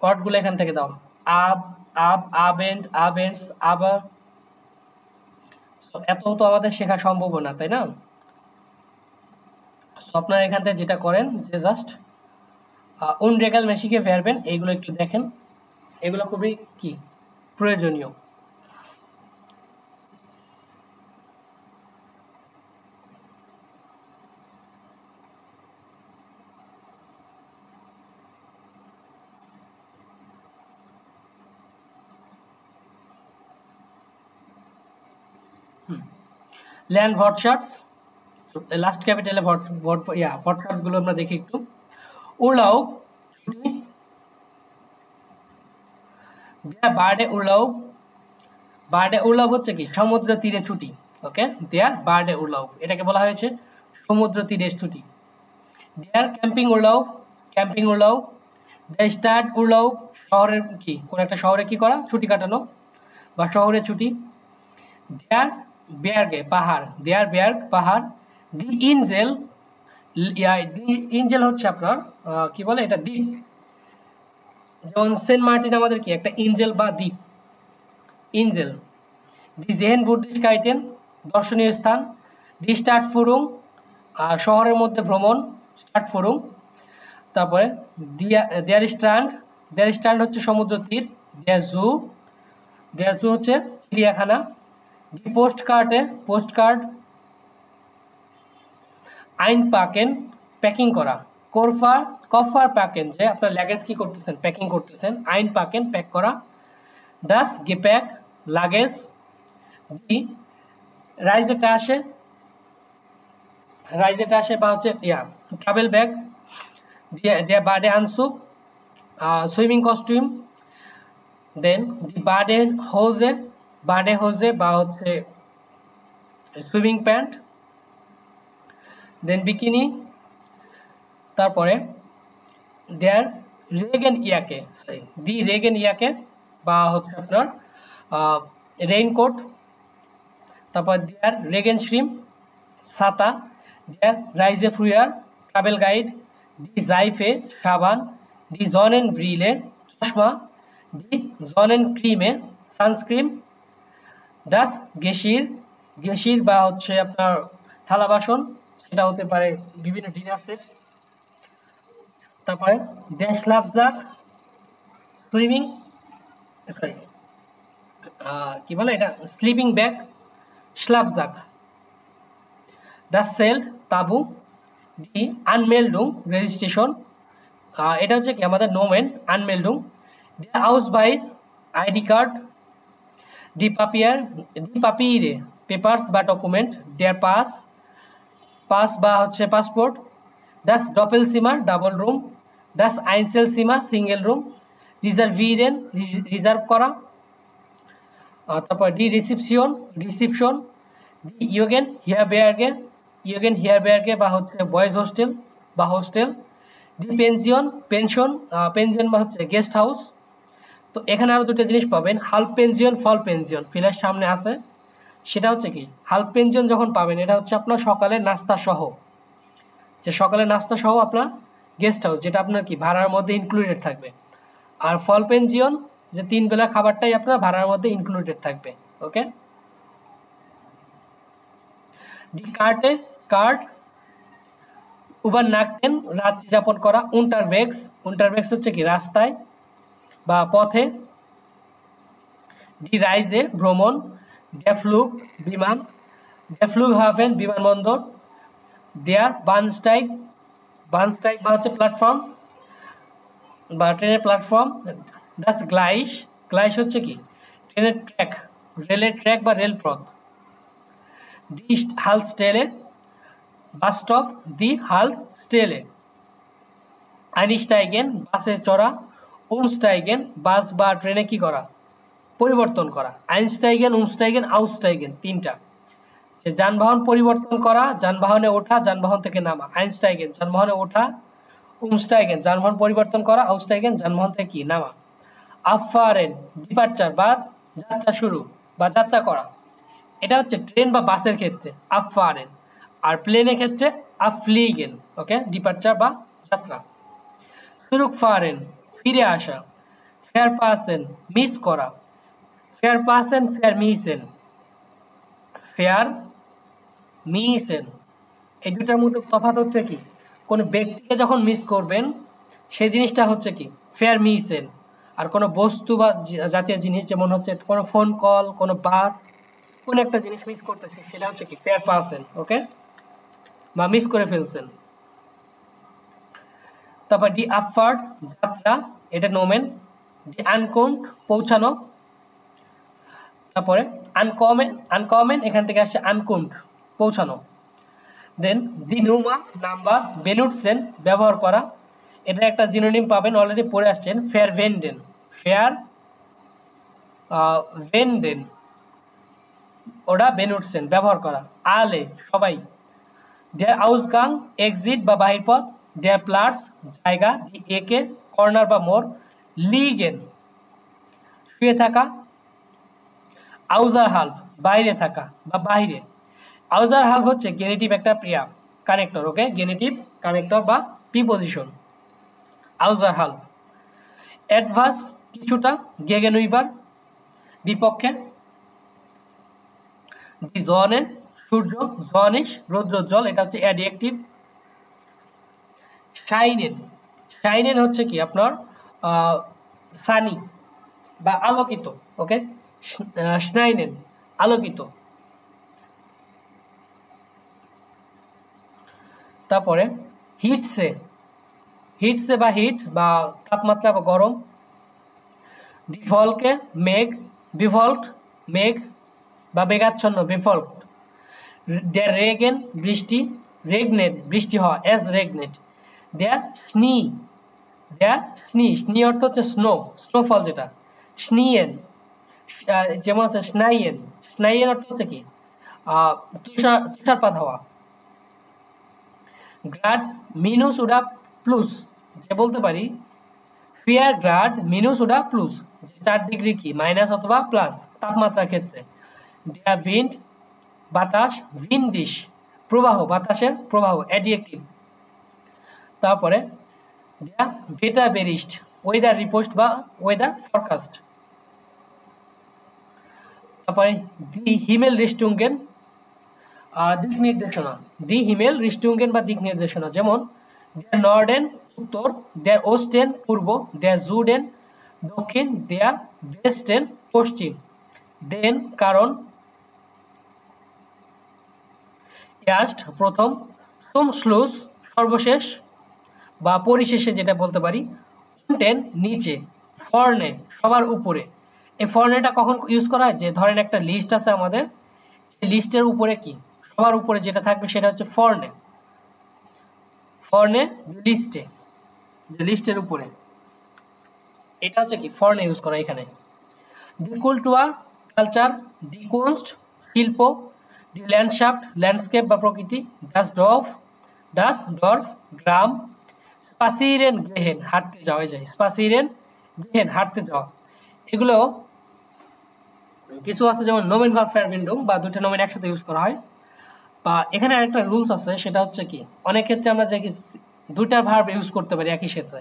ওয়ার্ডগুলো এখান থেকে দাও। আব, আব, আবেন্ট, আবেন্টস, আবার। এত তো আমাদের শেখা সম্ভব না, তাই না? আপনারা এখান থেকে যেটা করেন যে জাস্ট উনরেগাল মেশিকে ফেরবেন, এইগুলো একটু দেখেন, এগুলো খুবই কি প্রয়োজনীয়। ল্যান্ড ভটশার্টস, লাস্ট ক্যাপিটালে ভটশার্টস গুলো আমরা দেখি একটু। উর্লাউ, ছুটি। দেয়ার বার্ডে উর্লাউ, বার্ডে উর্লাউ হচ্ছে কি সমুদ্র তীরে ছুটি। ওকে, দেয়ার বার্ডে উর্লাউ, এটাকে বলা হয়েছে সমুদ্র তীরের ছুটি। দেয়ার ক্যাম্পিং উর্লাউ, ক্যাম্পিং উর্লাউ। দেয়ার স্টার্ট উর্লাউ, শহরের কি কোন একটা শহরে কি করা, ছুটি কাটানো বা শহরে ছুটি। দেয়ার বেয়ার্গে, পাহাড়, দেয়ার বেয়ার্গ, পাহাড়। দি ইনজেল, দি ইনজেল হচ্ছে আপনার কি বলে এটা, দ্বীপ। যেমন সেন্ট মার্টিন আমাদের কি একটা ইনজেল বা দ্বীপ, ইনজেল। দি জেহেন বুদ্ধিস্ট গাইটেন, দর্শনীয় স্থান। দি স্টার্ট ফুরুং, শহরের মধ্যে ভ্রমণ, স্টার্ট ফুরুং। তারপরে দেয়ার স্ট্যান্ড, দেয়ার স্ট্যান্ড হচ্ছে সমুদ্র তীর। দেয়ার জু, দেয়ার জু হচ্ছে চিড়িয়াখানা। দি পোস্ট কার্ডে, পোস্ট কার্ড। আইন পাকেন, প্যাকিং করা। কোরফার, কফার প্যাকেন, যে আপনার লাগেজ কি করতেছেন, প্যাকিং করতেছেন। আইন পাকেন, প্যাক করা। ডাস গেপ্যাক, লাগেজ। দি রাইজেটা আসে, রাইজেটা আসে বা হচ্ছে ট্রাভেল ব্যাগ। দিয়ে বার্ডে আনসুক, সুইমিং কস্টিউম। দেন দি বার্ডে হোজে, বার্ডে হোজে বা হচ্ছে সুইমিং প্যান্ট। দেন বিকিনি। তারপরে দেয়ার রেগেন ইয়াকে, দি রেগেন ইয়াকে বা হচ্ছে আপনার রেইনকোট। তারপর দেয়ার রেগেন শ্রিম, ছাতা। দেয়ার রাইজে ফ্রুয়ার, ট্রাভেল গাইড। দি জাইফে, সাবান। দি জনেন ব্রিলে, চশমা। দি জনেন ক্রিমে, সানস্ক্রিন। ডাস গেশির, গেশির বা হচ্ছে আপনার থালা বাসন, সেটা হতে পারে বিভিন্ন ডিনার সেট। তারপরে ড্যাশ লাভজাক, সুইমিং, সরি কি বলে এটা, স্লিপিং ব্যাগ, স্লাভজাক। দ্য সেল্ড, তাবু। দি আনমেলডুং, রেজিস্ট্রেশন, এটা হচ্ছে কি আমাদের নোমেন, আনমেলডুং। দি হাউস বাইস, আইডি কার্ড। দি পাপিয়ার, দি পাপিরে, পেপার্স বা ডকুমেন্ট। দেয়ার পাস, পাস বা হচ্ছে পাসপোর্ট। ডাস ডপেল সিমা, ডাবল রুম। ডাস আইনসেল সিমা, সিঙ্গেল রুম। রিজার্ভিরেন, রিজার্ভ করা। তারপর ডি রিসিপশন, রিসিপশন। দি ইয়োগেন হিয়ার বেয়ারগে, ইয়োগেন হিয়ার বেয়ারগে বা হচ্ছে বয়েজ হোস্টেল বা হোস্টেল। দি পেনশন, পেনশন, পেনশন বা হচ্ছে গেস্ট হাউস। তো এখানে আরও দুটো জিনিস পাবেন, হাল্প পেনশন, ফল পেনশন, ফিলের সামনে আছে। সেটা হচ্ছে কি হাল্প পেনশন যখন পাবেন, এটা হচ্ছে আপনার সকালের নাস্তা সহ, যে সকালের নাস্তা সহ আপনার গেস্ট হাউস, যেটা আপনার কি ভাড়ার মধ্যে ইনক্লুডেড থাকবে। আর ফল পেনশন, যে 3 বেলা খাবারটাই আপনার ভাড়ার মধ্যে ইনক্লুডেড থাকবে। ওকে। দি কার্টে, কার্ড। উবার নাকতেন, রাত্রি যাপন করা। উন্টারভেক্স, উন্টারভেক্স হচ্ছে কি রাস্তায় বা পথে। দি রাইজে, ভ্রমণ। ড্যাফলুক, বিমান। দ্য ফ্লুগহাফেন বিমানবন্দর, দেয়ার বার্নস্টাইগ, বার্নস্টাইগ বা হচ্ছে প্ল্যাটফর্ম বা ট্রেনের প্ল্যাটফর্ম। ডাস গ্লাইস, গ্লাইস হচ্ছে কি ট্রেনের ট্র্যাক, রেলের ট্র্যাক বা রেলপথ। দি হালস্টেলে, বাস স্টপ, দি হালস্টেলে। আইনস্টাইগেন বাসে চড়া, উমস্টাইগেন বাস বা ট্রেনে কি করা পরিবর্তন করা। আইনস্টাইগেন, উমস্টাইগেন, আউসটাইগেন তিনটা। যে যানবাহন পরিবর্তন করা, যানবাহনে ওঠা, যানবাহন থেকে নামা। আইনস্টাইগেন যানবাহনে ওঠা, উমস্টাইগেন যানবাহন পরিবর্তন করা, আউসটাইগেন যানবাহন থেকে কি নামা। আফারেন ডিপার্চার বা যাত্রা শুরু বা যাত্রা করা, এটা হচ্ছে ট্রেন বা বাসের ক্ষেত্রে আফারেন। আর প্লেনের ক্ষেত্রে আফ্লিগেন, ওকে, ডিপার্চার বা যাত্রা। সুরুক ফারেন ফিরে আসা, ফেয়ার পাসেন মিস করা, ফেয়ার পাসেন ফেয়ার মিসেন, ফেয়ার মিসেন। এই দুটার মধ্যে তফাৎ হচ্ছে কি, কোনো ব্যক্তিকে যখন মিস করবেন সেই জিনিসটা হচ্ছে কি ফেয়ার মিসেন। আর কোনো বস্তু বা জাতীয় জিনিস, যেমন হচ্ছে কোনো ফোন কল, কোনো বাস, কোনো একটা জিনিস মিস করতেছে, সেটা হচ্ছে কি ফেয়ার পাসেন, ওকে, বা মিস করে ফেলছেন। তারপর ডি আফার্ড যাত্রা, এটা নোমেন। ডি আনকাউন্ট পৌঁছানো। তারপরে আনকমেন, আনকমেন এখান থেকে আসছে আনকাউন্ট পৌঁছানো। দেন দি নুমা নাম্বার, বেনুটসেন ব্যবহার করা, এটা একটা জিনোনিম পাবেন, অলরেডি পড়ে আসছেন। ফেয়ার ভেন্ডেন, ফেয়ার ভেন্ডেন ওটা বেনুটসেন ব্যবহার করা। আলে সবাই। দেয়ার আউসগাং এক্সিট বা বাহির পথ। দেয়ার প্লাটস জায়গা, একে কর্নার বা মোড়। লিগেন শুয়ে থাকা। আউজার হাল্প বাইরে থাকা বা বাইরে। আউজার হাল্প হচ্ছে গেনেটিভ একটা কানেক্টর, ওকে, গেনেটিভ কানেক্টর বা প্রিপোজিশন। আউজার হাল্প। অ্যাডভার্স কিছুটা, গেগেনউইবার বিপক্ষে। দি জনে সূর্য, জনিশ রৌদ্রোজ্জ্বল, এটা হচ্ছে অ্যাডজেক্টিভ। শাইনেন, শাইনেন হচ্ছে কি আপনার সানি বা আলোকিত, ওকে, স্নাইনেন আলোকিত। তারপরে হিটসে, হিটসে বা হিট বা তাপমাত্রা বা গরম। বিফলকে মেঘ, বিভল্ট মেঘ বা মেঘাচ্ছন্ন, বিফল্ট। দেয়ার রেগেন বৃষ্টি, রেগনেট বৃষ্টি হওয়া, অ্যাজ রেগনেট। দেয়ার স্নি, দেয়ার স্নি, স্নি অর্থ হচ্ছে স্নো, স্নোফল যেটা। স্নিয়েন যেমন আছে স্নাইয়েন, স্নাইয়েন অর্থ হচ্ছে কি তুষারপাত হওয়া। গ্রাড মিনুস উডা প্লুস, যে বলতে পারি ফিয়ার গ্রাড মিনুস উডা প্লুস, 4 ডিগ্রি কি মাইনাস অথবা প্লাস তাপমাত্রার ক্ষেত্রে। দেয়ার ভিন্ড বাতাস, ভিন্ডিশ প্রবাহ, বাতাসের প্রবাহ, অ্যাডজেক্টিভ। তারপরে দেয়ার ভেটা বেরিস্ট ওয়েদার রিপোর্ট বা ওয়েদার ফরকাস্ট। তারপরে দি হিমেল রিস্টুঙ্গেন দিক নির্দেশনা, দি হিমেল রিস্টুঙ্গেন বা দিক নির্দেশনা, যেমন দেয়ার নর্ডেন উত্তর, দেয়ার ওস্টেন পূর্ব, দেয়ার জুডেন দক্ষিণ, দেয়ার ওয়েস্টেন পশ্চিম। দেন কারণ, এয়াস্ট প্রথম, সুম স্লুস সর্বশেষ বা পরিশেষে যেটা বলতে পারি। উন্টেন নিচে, ফর্নে সবার উপরে। এই ফর্নেটা কখন ইউজ করা হয়, যে ধরেন একটা লিস্ট আছে আমাদের, এই লিস্টের উপরে কি সবার উপরে যেটা থাকবে সেটা হচ্ছে ফর্নে, ফর্নে লিস্টে, যে লিস্টের উপরে, এটা হচ্ছে কি ফর্নে ইউজ করা এখানে। দি কুলটুয়ার কালচার, দি কুনস্ট শিল্প, দি ল্যান্ডশাফট ল্যান্ডস্কেপ বা প্রকৃতি, ডাস ডর্ফ গ্রাম, স্পাসিরেন গেহেন হাঁটতে যাওয়া যায়, স্পাসিরেন গেহেন হাঁটতে যাওয়া। এগুলো কিছু আছে যেমন নোমেন ভার্ব ভার্বিন্ডুম বা দুটো নোমেন একসাথে ইউজ করা হয়। বা এখানে আরেকটা রুলস আছে, সেটা হচ্ছে কি অনেক ক্ষেত্রে আমরা যে দুইটা ভার্ব ইউজ করতে পারি একই ক্ষেত্রে।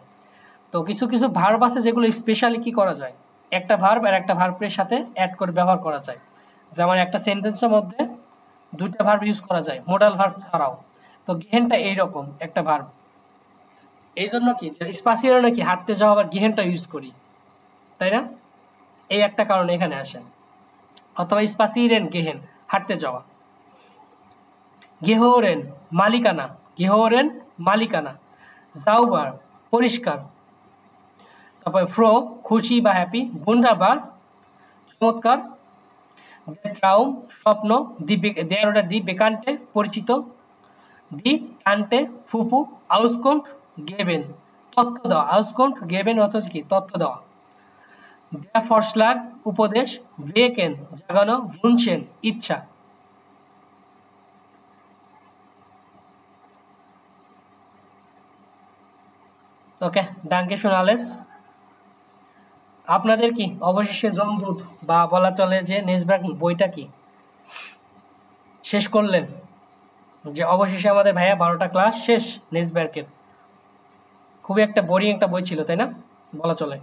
তো কিছু কিছু ভার্ব আছে যেগুলো স্পেশালি কি করা যায়, একটা ভার্ব আর একটা ভার্বের সাথে অ্যাড করে ব্যবহার করা যায়। যেমন একটা সেন্টেন্সের মধ্যে দুইটা ভার্ব ইউজ করা যায় মোডাল ভার্ব ছাড়াও। তো গেহেনটা এইরকম একটা ভার্ব, এই জন্য কি স্পাসিয়ার নাকি হাঁটতে যাওয়া আবার গেহেনটা ইউজ করি, তাই না? এই একটা কারণে এখানে আসে। অথবা স্পাসিরেন গেহেন হাঁটতে যাওয়া। গেহোরেন মালিকানা, গেহোরেন মালিকানা। জাউবার পরিষ্কার। তারপরে ফ্রো খুশি বা হ্যাপি। বুন্ডারবার চমৎকার। ট্রাউম স্বপ্ন। দি বেকান্টে পরিচিত। দি কান্টে ফুপু। আউসকোন্ট গেবেন তথ্য দেওয়া। আউসকোন্ট গেবেন অর্থ কি তথ্য দেওয়া। দ্য ফরস্লাগ উপদেশ। ভেকেন জাগানো। ভুনছেন ইচ্ছা। ওকে, ডাঙ্কে শোনালেস। আপনাদের কি অবশেষে জমদূত বা বলা চলে যে নেসবার্গ বইটা কি শেষ করলেন? যে অবশেষে আমাদের ভাইয়া 12টা ক্লাস শেষ নেসবার্গের। খুবই একটা বোরিং একটা বই ছিল, তাই না? বলা চলে।